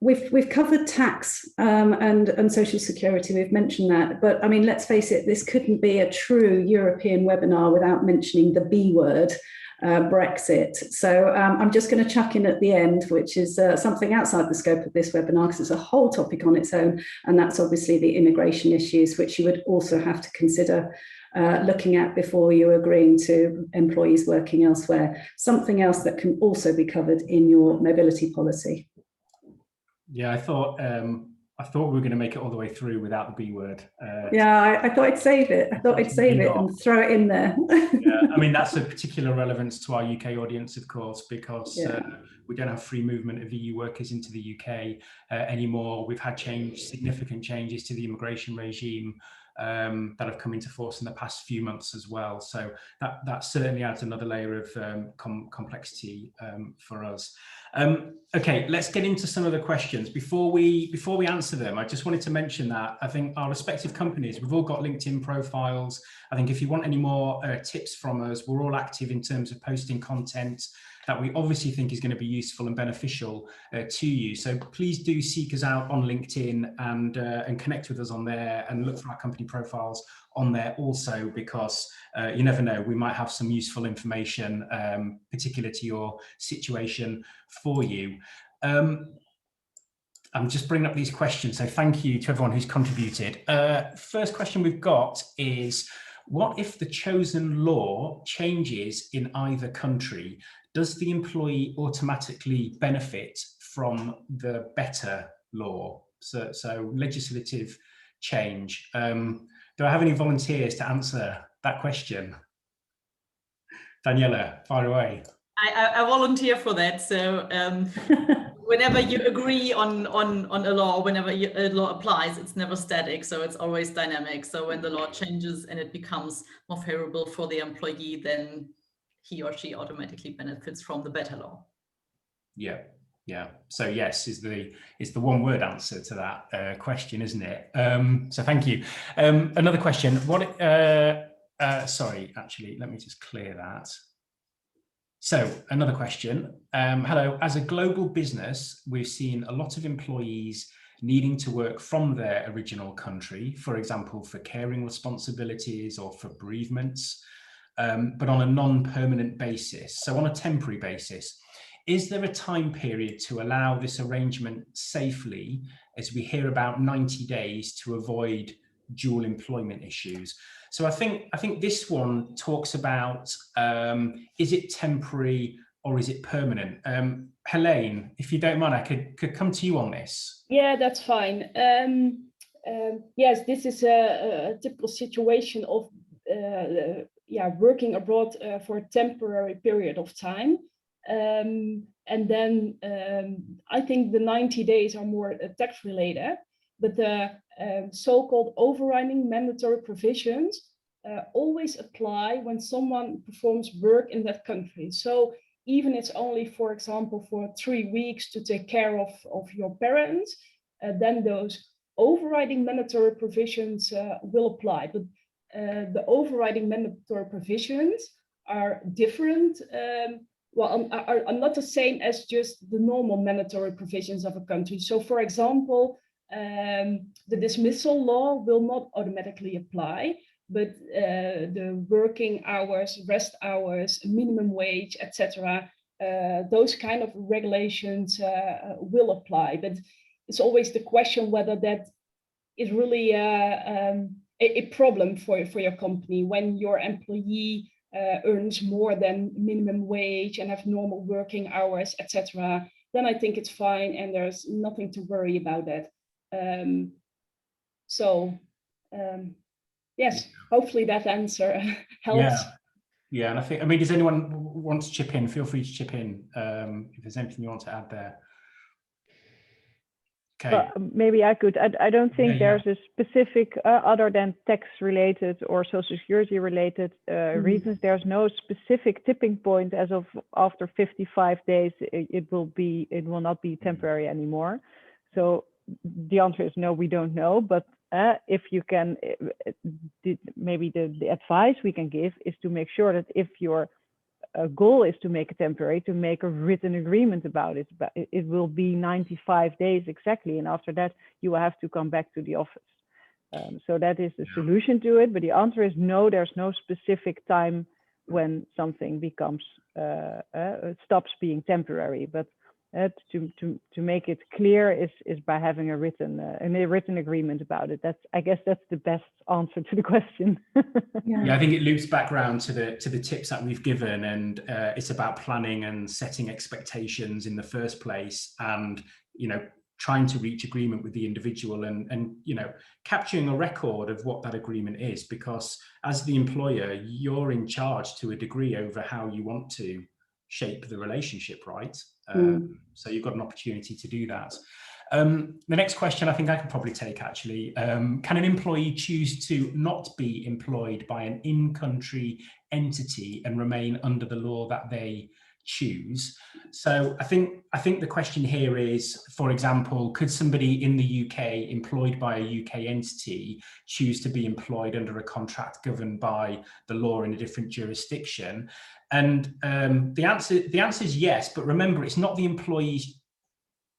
We've covered tax and social security. We've mentioned that, but I mean, let's face it, this couldn't be a true European webinar without mentioning the B word. Brexit. So I'm just going to chuck in at the end, which is something outside the scope of this webinar, because it's a whole topic on its own, and that's obviously the immigration issues, which you would also have to consider looking at before you agreeing to employees working elsewhere. Something else that can also be covered in your mobility policy. Yeah, I thought we were going to make it all the way through without the B word. Yeah, I thought I'd save it. I thought I'd save it and throw it in there. Yeah, I mean, that's a particular relevance to our UK audience, of course, because we don't have free movement of EU workers into the UK anymore. We've had significant changes to the immigration regime that have come into force in the past few months as well. So that certainly adds another layer of complexity for us. Okay, let's get into some of the questions. Before we answer them, I just wanted to mention that I think our respective companies, we've all got LinkedIn profiles. I think if you want any more tips from us, we're all active in terms of posting content that we obviously think is going to be useful and beneficial to you. So please do seek us out on LinkedIn and connect with us on there, and look for our company profiles on there also, because you never know, we might have some useful information particular to your situation for you. I'm just bringing up these questions, so thank you to everyone who's contributed. First question we've got is, what if the chosen law changes in either country? Does the employee automatically benefit from the better law? So legislative change. Do I have any volunteers to answer that question? Daniela, fire away. I volunteer for that. So whenever you agree on a law, whenever a law applies, it's never static. So it's always dynamic. So when the law changes and it becomes more favorable for the employee, then he or she automatically benefits from the better law. Yeah. Yeah. So yes is the one word answer to that question, isn't it? So thank you. Another question. What? Sorry, actually, let me just clear that. So another question. Hello. As a global business, we've seen a lot of employees needing to work from their original country, for example, for caring responsibilities or for bereavements, but on a non-permanent basis. So on a temporary basis. Is there a time period to allow this arrangement safely, as we hear about 90 days to avoid dual employment issues? So I think this one talks about, is it temporary or is it permanent? Helene, if you don't mind, I could come to you on this. Yeah, that's fine. Yes, this is a typical situation of working abroad for a temporary period of time. And then I think the 90 days are more tax related, but the so-called overriding mandatory provisions always apply when someone performs work in that country. So even it's only, for example, for 3 weeks to take care of your parents, then those overriding mandatory provisions will apply. But the overriding mandatory provisions are different. Well, are not the same as just the normal mandatory provisions of a country. So, for example, the dismissal law will not automatically apply, but the working hours, rest hours, minimum wage, etc., those kind of regulations will apply. But it's always the question whether that is really a problem for your company when your employee earns more than minimum wage and have normal working hours, etc. Then I think it's fine and there's nothing to worry about that. Yes, hopefully that answer helps. Yeah, and I mean, does anyone want to chip in? Feel free to chip in if there's anything you want to add there. Okay. Well, maybe I could. I don't think there's a specific, other than tax related or social security related reasons, there's no specific tipping point as of after 55 days, it will not be temporary anymore. So the answer is no, we don't know. But if you can, maybe the advice we can give is to make sure that if your goal is to make it temporary, to make a written agreement about it. But it will be 95 days exactly. And after that, you will have to come back to the office. So that is the solution to it. But the answer is no, there's no specific time when something becomes, stops being temporary. But to make it clear is by having a written agreement about it. I guess that's the best answer to the question. Yeah, I think it loops back around to the tips that we've given, and it's about planning and setting expectations in the first place, and trying to reach agreement with the individual, and capturing a record of what that agreement is, because as the employer, you're in charge to a degree over how you want to shape the relationship, right? So you've got an opportunity to do that. The next question I think I can probably take, actually. Can an employee choose to not be employed by an in-country entity and remain under the law that they choose? So I think the question here is, for example, could somebody in the UK employed by a UK entity choose to be employed under a contract governed by the law in a different jurisdiction? And the answer is yes, but remember, it's not the employee's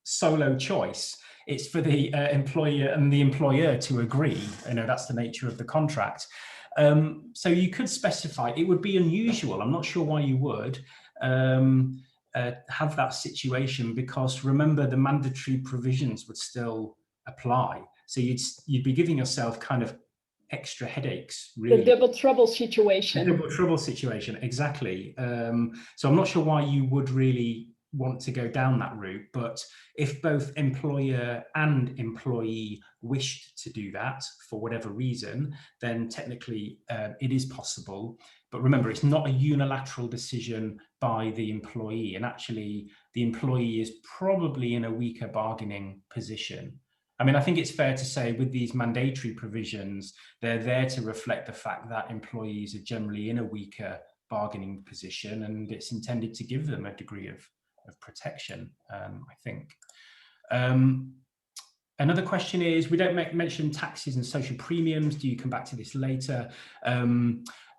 solo choice. It's for the employer and the employer to agree. That's the nature of the contract. So you could specify. It would be unusual. I'm not sure why you would have that situation, because remember, the mandatory provisions would still apply. So you'd be giving yourself kind of extra headaches, really. The double trouble situation. The double trouble situation, exactly. So I'm not sure why you would really want to go down that route, but if both employer and employee wished to do that for whatever reason, then technically it is possible. But remember, it's not a unilateral decision by the employee, and actually the employee is probably in a weaker bargaining position. I mean, I think it's fair to say with these mandatory provisions, they're there to reflect the fact that employees are generally in a weaker bargaining position, and it's intended to give them a degree of protection, I think. Another question is, we don't mention taxes and social premiums. Do you come back to this later?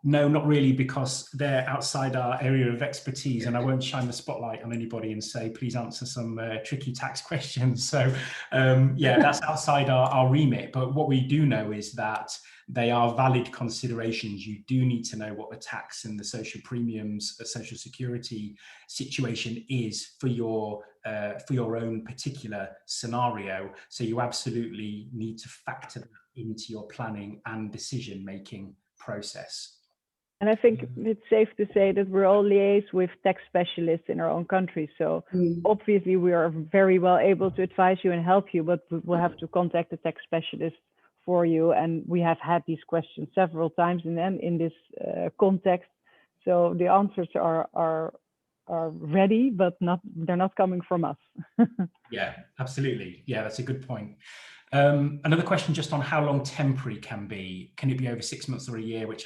No, not really, because they're outside our area of expertise, and I won't shine the spotlight on anybody and say, please answer some tricky tax questions. So yeah, that's outside our remit. But what we do know is that they are valid considerations. You do need to know what the tax and the social premiums, the social security situation is for your own particular scenario. So you absolutely need to factor that into your planning and decision-making process. And I think it's safe to say that we're all liaised with tax specialists in our own country. So obviously we are very well able to advise you and help you, but we'll have to contact the tax specialist for you. And we have had these questions several times in this context. So the answers are ready, but they're not coming from us. Yeah, absolutely. Yeah, that's a good point. Another question just on how long temporary can be. Can it be over 6 months or a year? Which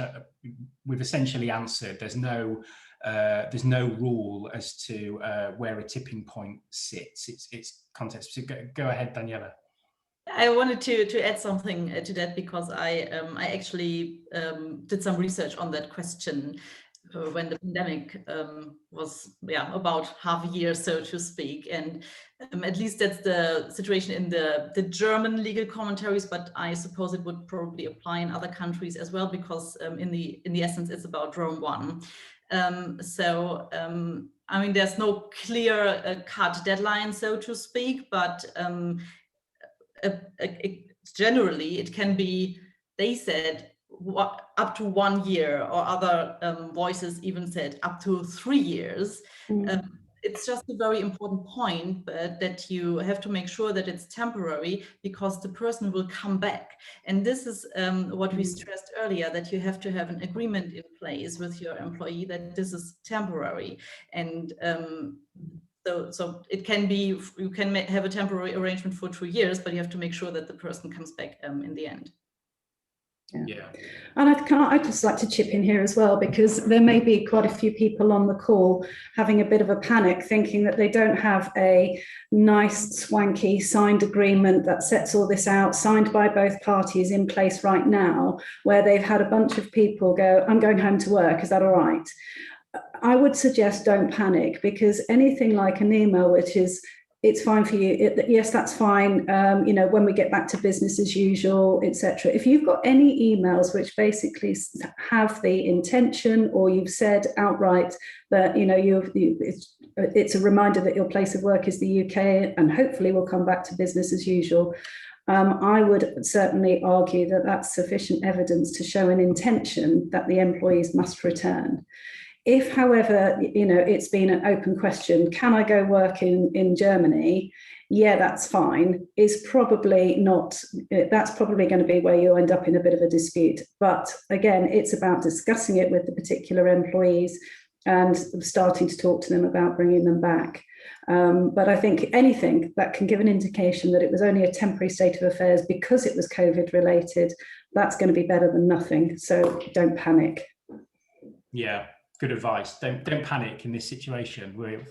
we've essentially answered. There's no rule as to where a tipping point sits. It's context specific. Go ahead, Daniela. I wanted to add something to that, because I actually did some research on that question when the pandemic was about half a year, so to speak, and at least that's the situation in the German legal commentaries, but I suppose it would probably apply in other countries as well, because in the essence it's about Rome 1. I mean, there's no clear cut deadline, so to speak, but generally it can be, they said, up to 1 year, or other voices even said up to 3 years. It's just a very important point, that you have to make sure that it's temporary, because the person will come back. And this is what we stressed earlier, that you have to have an agreement in place with your employee that this is temporary. And so it can be, you can have a temporary arrangement for 2 years, but you have to make sure that the person comes back in the end. Yeah. And I'd just like to chip in here as well, because there may be quite a few people on the call having a bit of a panic, thinking that they don't have a nice, swanky signed agreement that sets all this out, signed by both parties, in place right now, where they've had a bunch of people go, I'm going home to work, is that all right? I would suggest don't panic, because anything like an email, which is, it's fine for you, yes, that's fine, when we get back to business as usual, etc. If you've got any emails which basically have the intention, or you've said outright that it's a reminder that your place of work is the UK and hopefully we'll come back to business as usual, I would certainly argue that that's sufficient evidence to show an intention that the employees must return. If, however, it's been an open question, can I go work in Germany? Yeah, that's fine. That's probably going to be where you'll end up in a bit of a dispute. But again, it's about discussing it with the particular employees and starting to talk to them about bringing them back. But I think anything that can give an indication that it was only a temporary state of affairs because it was COVID related, that's going to be better than nothing. So don't panic. Yeah. Good advice. Don't panic in this situation. We're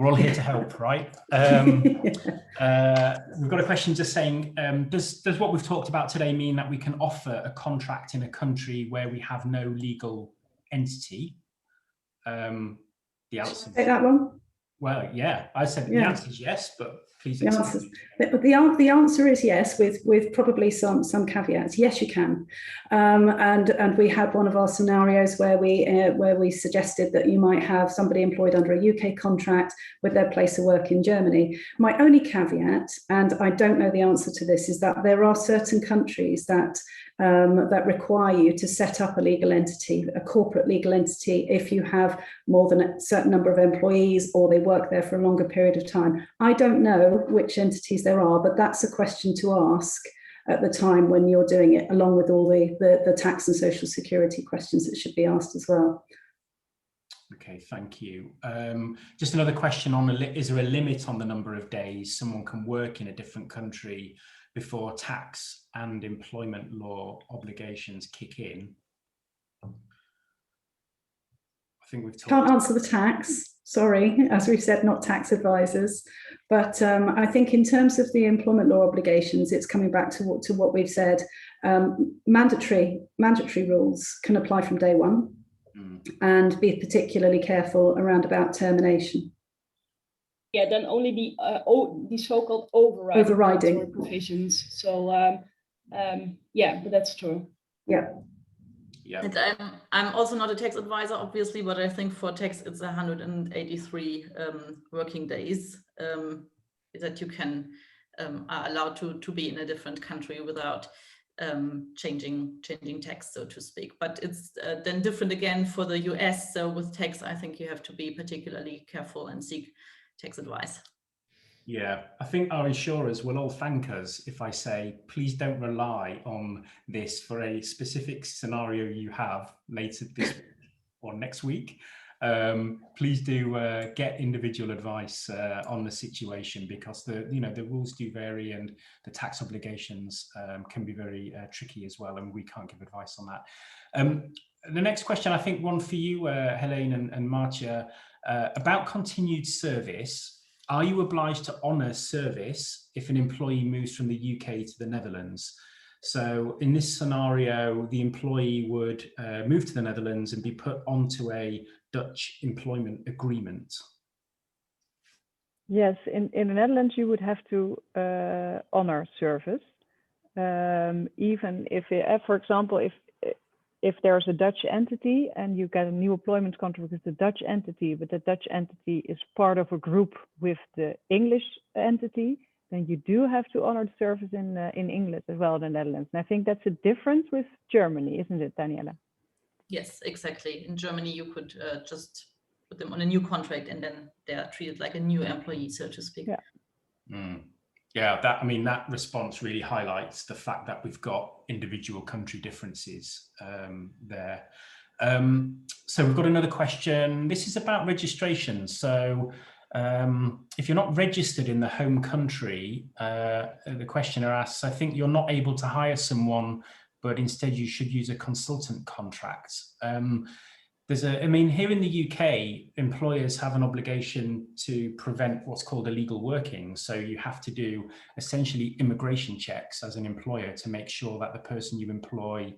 all here to help, right? We've got a question just saying, does what we've talked about today mean that we can offer a contract in a country where we have no legal entity? The answer. Take that one. Well, yeah, I said the Yeah. answer is yes, but please The explain. the answer is yes, with probably some caveats. Yes, you can, and we had one of our scenarios where we suggested that you might have somebody employed under a UK contract with their place of work in Germany. My only caveat, and I don't know the answer to this, is that there are certain countries that require you to set up a legal entity, a corporate legal entity, if you have more than a certain number of employees or they work there for a longer period of time. I don't know which entities there are, but that's a question to ask at the time when you're doing it, along with all the tax and social security questions that should be asked as well. Okay, thank you. Just another question on, is there a limit on the number of days someone can work in a different country before tax and employment law obligations kick in? I think we've talked. Can't answer the tax, sorry, as we've said, not tax advisors. But I think in terms of the employment law obligations, it's coming back to what we've said. Mandatory rules can apply from day one, and be particularly careful around about termination. Yeah, then only the so-called overriding provisions. So yeah, but that's true. Yeah. Yeah. And I'm also not a tax advisor, obviously, but I think for tax it's 183 working days that you can are allowed to be in a different country without changing tax, so to speak. But it's then different again for the US. So with tax, I think you have to be particularly careful and seek tax advice. Yeah, I think our insurers will all thank us if I say, please don't rely on this for a specific scenario you have later this week or next week. Please do get individual advice on the situation, because the rules do vary and the tax obligations can be very tricky as well, and we can't give advice on that. The next question, I think one for you, Helene and Marcia, about continued service. Are you obliged to honour service if an employee moves from the UK to the Netherlands? So in this scenario, the employee would move to the Netherlands and be put onto a Dutch employment agreement. Yes, in the Netherlands, you would have to honour service. Even if, for example, if there's a Dutch entity and you get a new employment contract with the Dutch entity, but the Dutch entity is part of a group with the English entity, then you do have to honor the service in England as well, in the Netherlands. And I think that's a difference with Germany, isn't it, Daniela? Yes, exactly. In Germany, you could just put them on a new contract and then they are treated like a new employee, so to speak. Yeah. Yeah, that response really highlights the fact that we've got individual country differences there. So we've got another question. This is about registration. So if you're not registered in the home country, the questioner asks, I think you're not able to hire someone, but instead you should use a consultant contract. Here in the UK, employers have an obligation to prevent what's called illegal working. So you have to do essentially immigration checks as an employer to make sure that the person you employ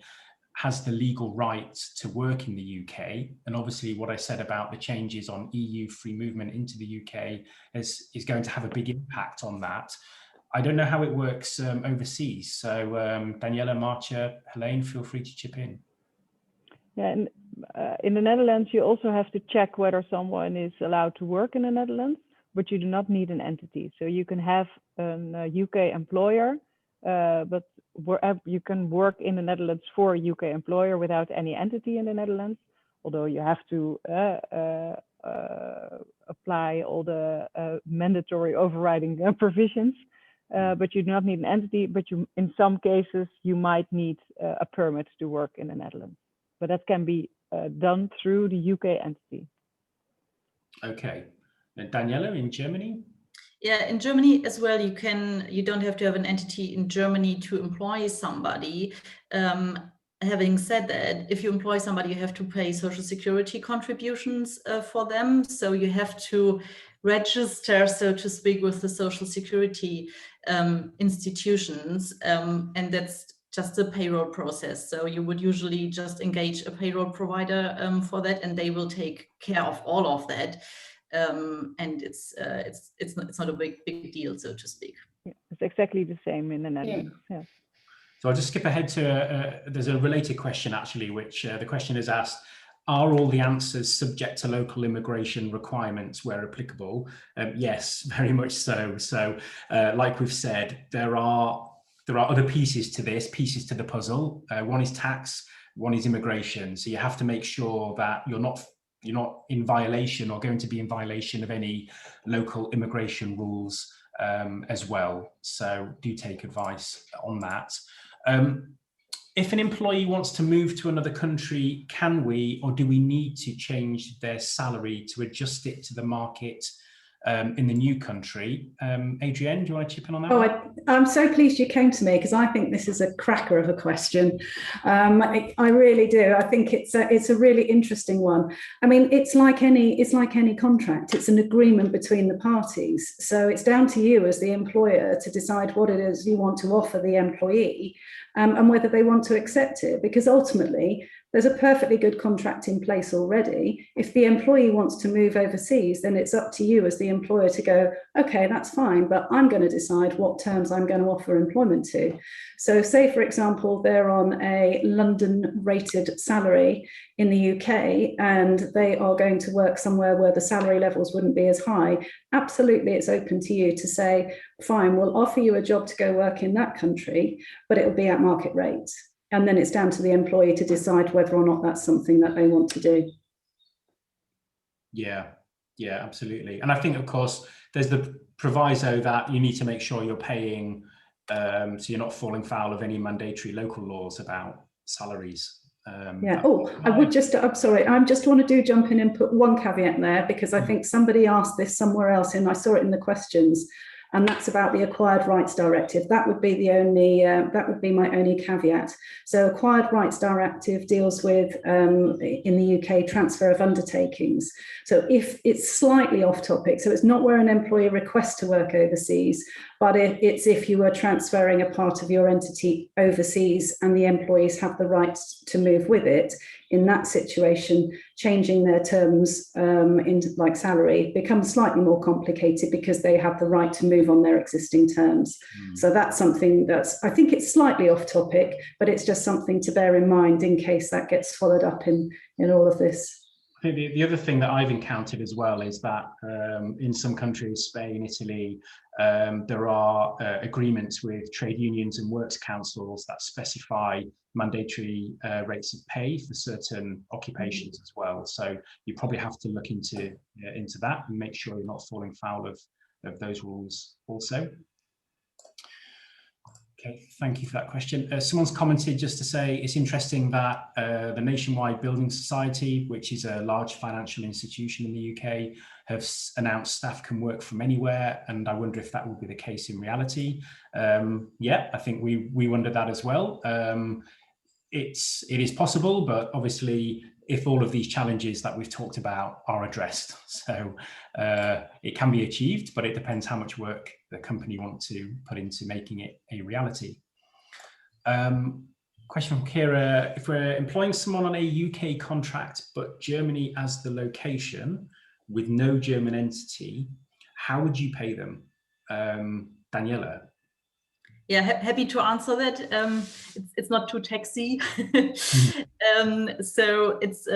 has the legal right to work in the UK. And obviously what I said about the changes on EU free movement into the UK is going to have a big impact on that. I don't know how it works overseas. So Daniela, Marcia, Helene, feel free to chip in. Yeah, and in the Netherlands, you also have to check whether someone is allowed to work in the Netherlands, but you do not need an entity. So you can have a UK employer, but you can work in the Netherlands for a UK employer without any entity in the Netherlands, although you have to apply all the mandatory overriding provisions. But you do not need an entity, but in some cases, you might need a permit to work in the Netherlands. But that can be done through the UK entity. Okay. And Daniela, in Germany? Yeah, in Germany as well, you don't have to have an entity in Germany to employ somebody. Having said that, if you employ somebody, you have to pay social security contributions for them. So you have to register, so to speak, with the social security institutions, and that's just a payroll process. So you would usually just engage a payroll provider for that, and they will take care of all of that. and it's not a big deal, so to speak. Yeah, it's exactly the same in the Netherlands. Yeah. So I'll just skip ahead to there's a related question actually, which the question is asked: are all the answers subject to local immigration requirements where applicable? Yes, very much so. So like we've said, there are other pieces to this, pieces to the puzzle. One is tax, one is immigration. So you have to make sure that you're not in violation or going to be in violation of any local immigration rules as well. So do take advice on that. If an employee wants to move to another country, can we or do we need to change their salary to adjust it to the market in the new country? Adrienne, do you want to chip in on that? Oh, I'm so pleased you came to me, because I think this is a cracker of a question. I really do. I think it's a really interesting one. I mean, it's like any contract. It's an agreement between the parties. So it's down to you as the employer to decide what it is you want to offer the employee, and whether they want to accept it, because ultimately there's a perfectly good contract in place already. If the employee wants to move overseas, then it's up to you as the employer to go, okay, that's fine, but I'm going to decide what terms I'm going to offer employment to. So say, for example, they're on a London rated salary in the UK and they are going to work somewhere where the salary levels wouldn't be as high. Absolutely, it's open to you to say, fine, we'll offer you a job to go work in that country, but it will be at market rates. And then it's down to the employee to decide whether or not that's something that they want to do. Yeah, absolutely. And I think, of course, there's the proviso that you need to make sure you're paying, so you're not falling foul of any mandatory local laws about salaries. Yeah. Oh, I'm sorry. I just want to jump in and put one caveat there, because I think somebody asked this somewhere else and I saw it in the questions. And that's about the Acquired Rights Directive. That would be my only caveat. So Acquired Rights Directive deals with, in the UK, transfer of undertakings. So if it's slightly off topic, so it's not where an employee requests to work overseas, but it's if you are transferring a part of your entity overseas and the employees have the right to move with it. In that situation, changing their terms into like salary becomes slightly more complicated because they have the right to move on their existing terms. So that's something I think it's slightly off topic, but it's just something to bear in mind in case that gets followed up in all of this. I think the other thing that I've encountered as well is that in some countries, Spain, Italy, there are agreements with trade unions and works councils that specify mandatory rates of pay for certain occupations as well. So you probably have to look into that and make sure you're not falling foul of those rules also. Okay, thank you for that question. Someone's commented just to say it's interesting that the Nationwide Building Society, which is a large financial institution in the UK, have announced staff can work from anywhere, and I wonder if that will be the case in reality. Yeah, I think we wonder that as well. It is possible, but obviously if all of these challenges that we've talked about are addressed. So it can be achieved, but it depends how much work the company want to put into making it a reality. Question from Kira: if we're employing someone on a UK contract, but Germany as the location with no German entity, how would you pay them? Daniela? Yeah, happy to answer that. It's not too taxy. So it's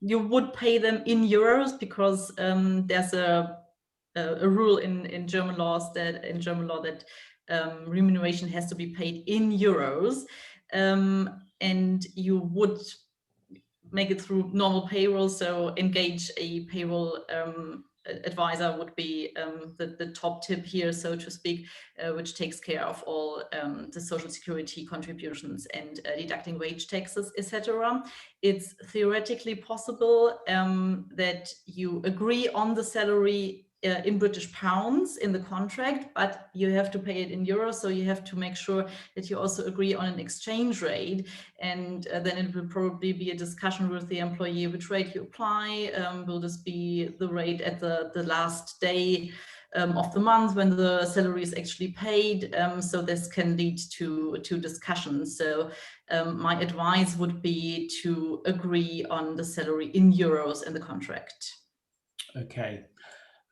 you would pay them in euros because there's a rule in German law that remuneration has to be paid in euros, and you would make it through normal payroll. So engage a payroll advisor would be the top tip here, so to speak, which takes care of all the social security contributions and deducting wage taxes, etc. It's theoretically possible that you agree on the salary in British pounds in the contract, but you have to pay it in euros. So you have to make sure that you also agree on an exchange rate. And then it will probably be a discussion with the employee, which rate you apply. Will this be the rate at the last day of the month when the salary is actually paid? So this can lead to discussions. So my advice would be to agree on the salary in euros in the contract. Okay.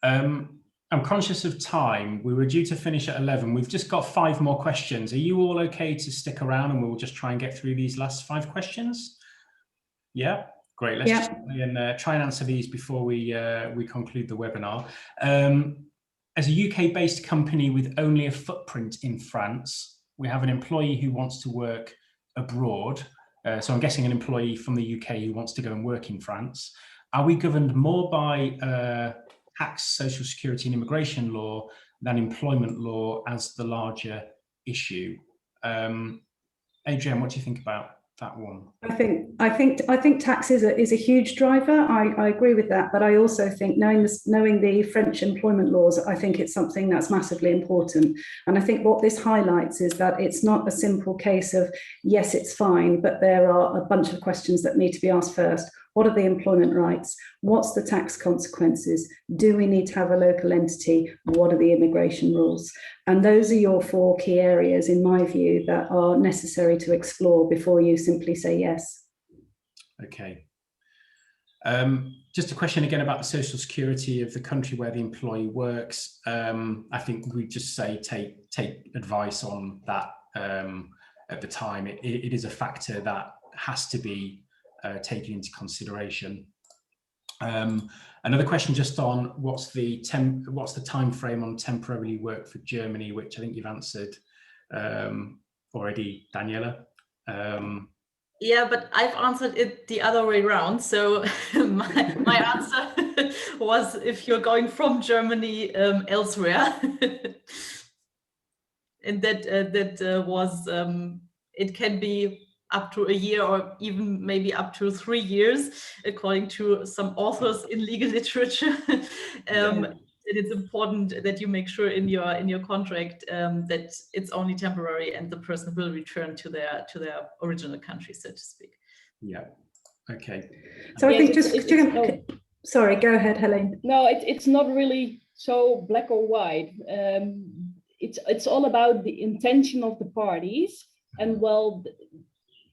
I'm conscious of time. We were due to finish at 11. We've just got 5 more questions. Are you all okay to stick around and we'll just try and get through these last 5 questions? Yeah, great. Let's just try and answer these before we conclude the webinar. As a UK-based company with only a footprint in France, we have an employee who wants to work abroad. So I'm guessing an employee from the UK who wants to go and work in France. Are we governed more by tax, social security and immigration law than employment law as the larger issue? Adrienne, what do you think about that one? I think tax is a huge driver. I agree with that, but I also think knowing the French employment laws, I think it's something that's massively important. And I think what this highlights is that it's not a simple case of yes, it's fine, but there are a bunch of questions that need to be asked first. What are the employment rights? What's the tax consequences? Do we need to have a local entity? What are the immigration rules? And those are your 4 key areas, in my view, that are necessary to explore before you simply say yes. Okay. Just a question again about the social security of the country where the employee works. I think we just say take advice on that at the time. It is a factor that has to be taken into consideration. Another question just on what's the time frame on temporarily work for Germany, which I think you've answered already, Daniela. Yeah, but I've answered it the other way around. So my answer was if you're going from Germany elsewhere, and that was it can be up to a year or even maybe up to 3 years, according to some authors in legal literature. It's important that you make sure in your contract that it's only temporary and the person will return to their original country, so to speak. Yeah. Okay. So I think sorry, go ahead, Helene. No, it's not really so black or white. It's all about the intention of the parties, and well,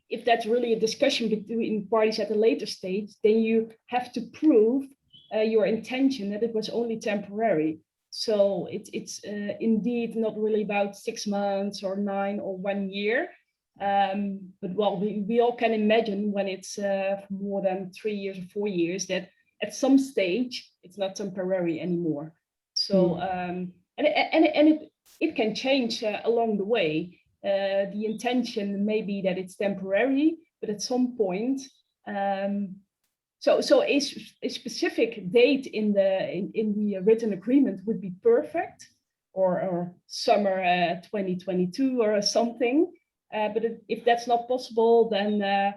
if that's really a discussion between parties at a later stage, then you have to prove your intention that it was only temporary. So it's indeed not really about 6 months or 9 or 1 year. But well, we all can imagine when it's more than 3 years or 4 years that at some stage it's not temporary anymore. So it can change along the way. The intention may be that it's temporary, but at some point, so a specific date in the written agreement would be perfect, or summer 2022 or something. But if that's not possible, then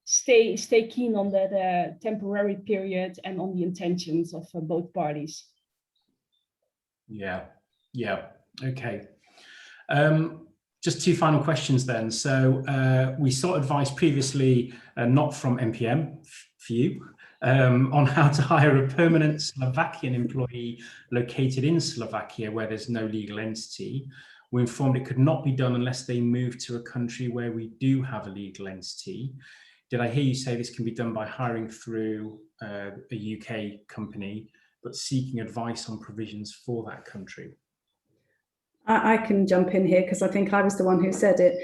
stay keen on the temporary period and on the intentions of both parties. Yeah. Okay. Just 2 final questions then. So we sought advice previously, not from MPM, for you, on how to hire a permanent Slovakian employee located in Slovakia where there's no legal entity. We're informed it could not be done unless they move to a country where we do have a legal entity. Did I hear you say this can be done by hiring through a UK company, but seeking advice on provisions for that country? I can jump in here because I think I was the one who said it.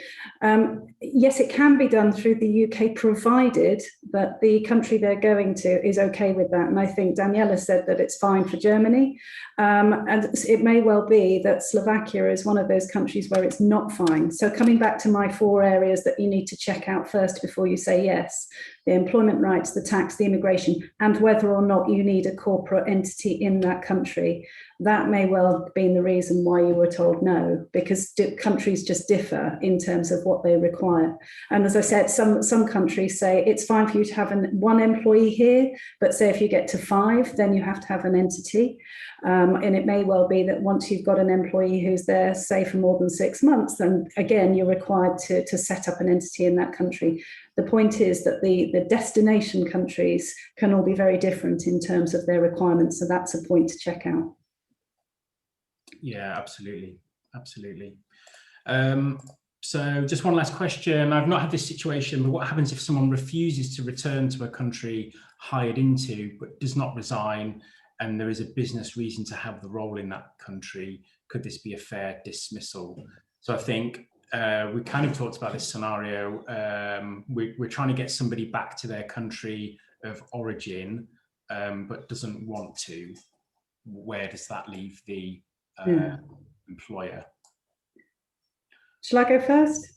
Yes, it can be done through the UK, provided that the country they're going to is okay with that. And I think Daniela said that it's fine for Germany. And it may well be that Slovakia is one of those countries where it's not fine. So coming back to my 4 areas that you need to check out first before you say yes: the employment rights, the tax, the immigration, and whether or not you need a corporate entity in that country. That may well have been the reason why you were told no, because countries just differ in terms of what they require. And as I said, some countries say it's fine for you to have 1 employee here, but say if you get to 5, then you have to have an entity. And it may well be that once you've got an employee who's there, say for more than 6 months, then again, you're required to set up an entity in that country. The point is that the destination countries can all be very different in terms of their requirements. So that's a point to check out. Yeah, absolutely. So just one last question. I've not had this situation, but what happens if someone refuses to return to a country hired into, but does not resign and there is a business reason to have the role in that country, could this be a fair dismissal? So I think we kind of talked about this scenario. We're trying to get somebody back to their country of origin, but doesn't want to. Where does that leave the employer? Shall I go first?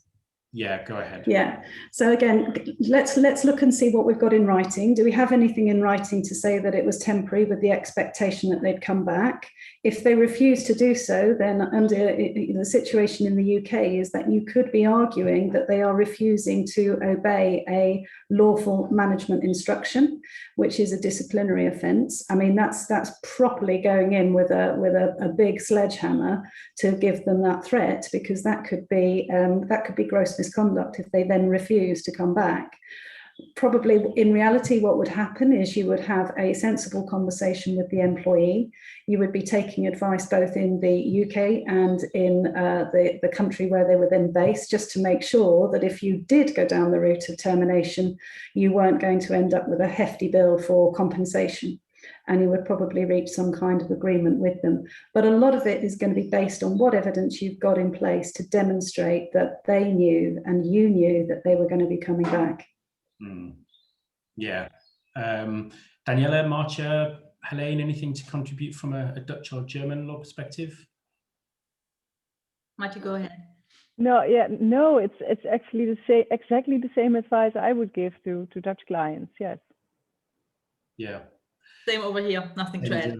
Yeah, go ahead. Yeah. So again, let's look and see what we've got in writing. Do we have anything in writing to say that it was temporary with the expectation that they'd come back? If they refuse to do so, then under the situation in the UK is that you could be arguing that they are refusing to obey a lawful management instruction, which is a disciplinary offence. I mean, that's properly going in with a big sledgehammer to give them that threat, because that could be gross misconduct if they then refuse to come back. Probably in reality, what would happen is you would have a sensible conversation with the employee. You would be taking advice both in the UK and in the country where they were then based, just to make sure that if you did go down the route of termination, you weren't going to end up with a hefty bill for compensation. And you would probably reach some kind of agreement with them. But a lot of it is going to be based on what evidence you've got in place to demonstrate that they knew and you knew that they were going to be coming back. Yeah. Daniela, Marcia, Helene, anything to contribute from a Dutch or German law perspective? Marty, go ahead. No, it's actually exactly the same advice I would give to Dutch clients. Yes. Yeah. Same over here, nothing to add.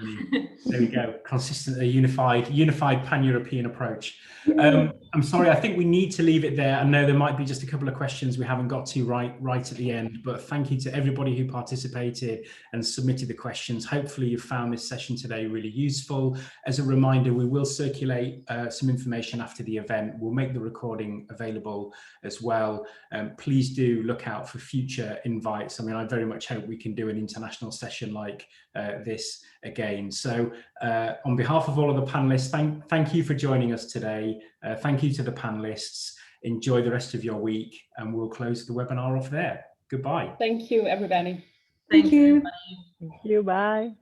There we go. Consistent, a unified pan-European approach. I'm sorry, I think we need to leave it there. I know there might be just a couple of questions we haven't got to right at the end, but thank you to everybody who participated and submitted the questions. Hopefully you found this session today really useful. As a reminder, we will circulate some information after the event. We'll make the recording available as well. Please do look out for future invites. I mean, I very much hope we can do an international session like this again. So on behalf of all of the panelists, thank you for joining us today. Thank you to the panelists. Enjoy the rest of your week, and we'll close the webinar off there. Goodbye. Thank you, everybody. Thank you. Thank you. Bye.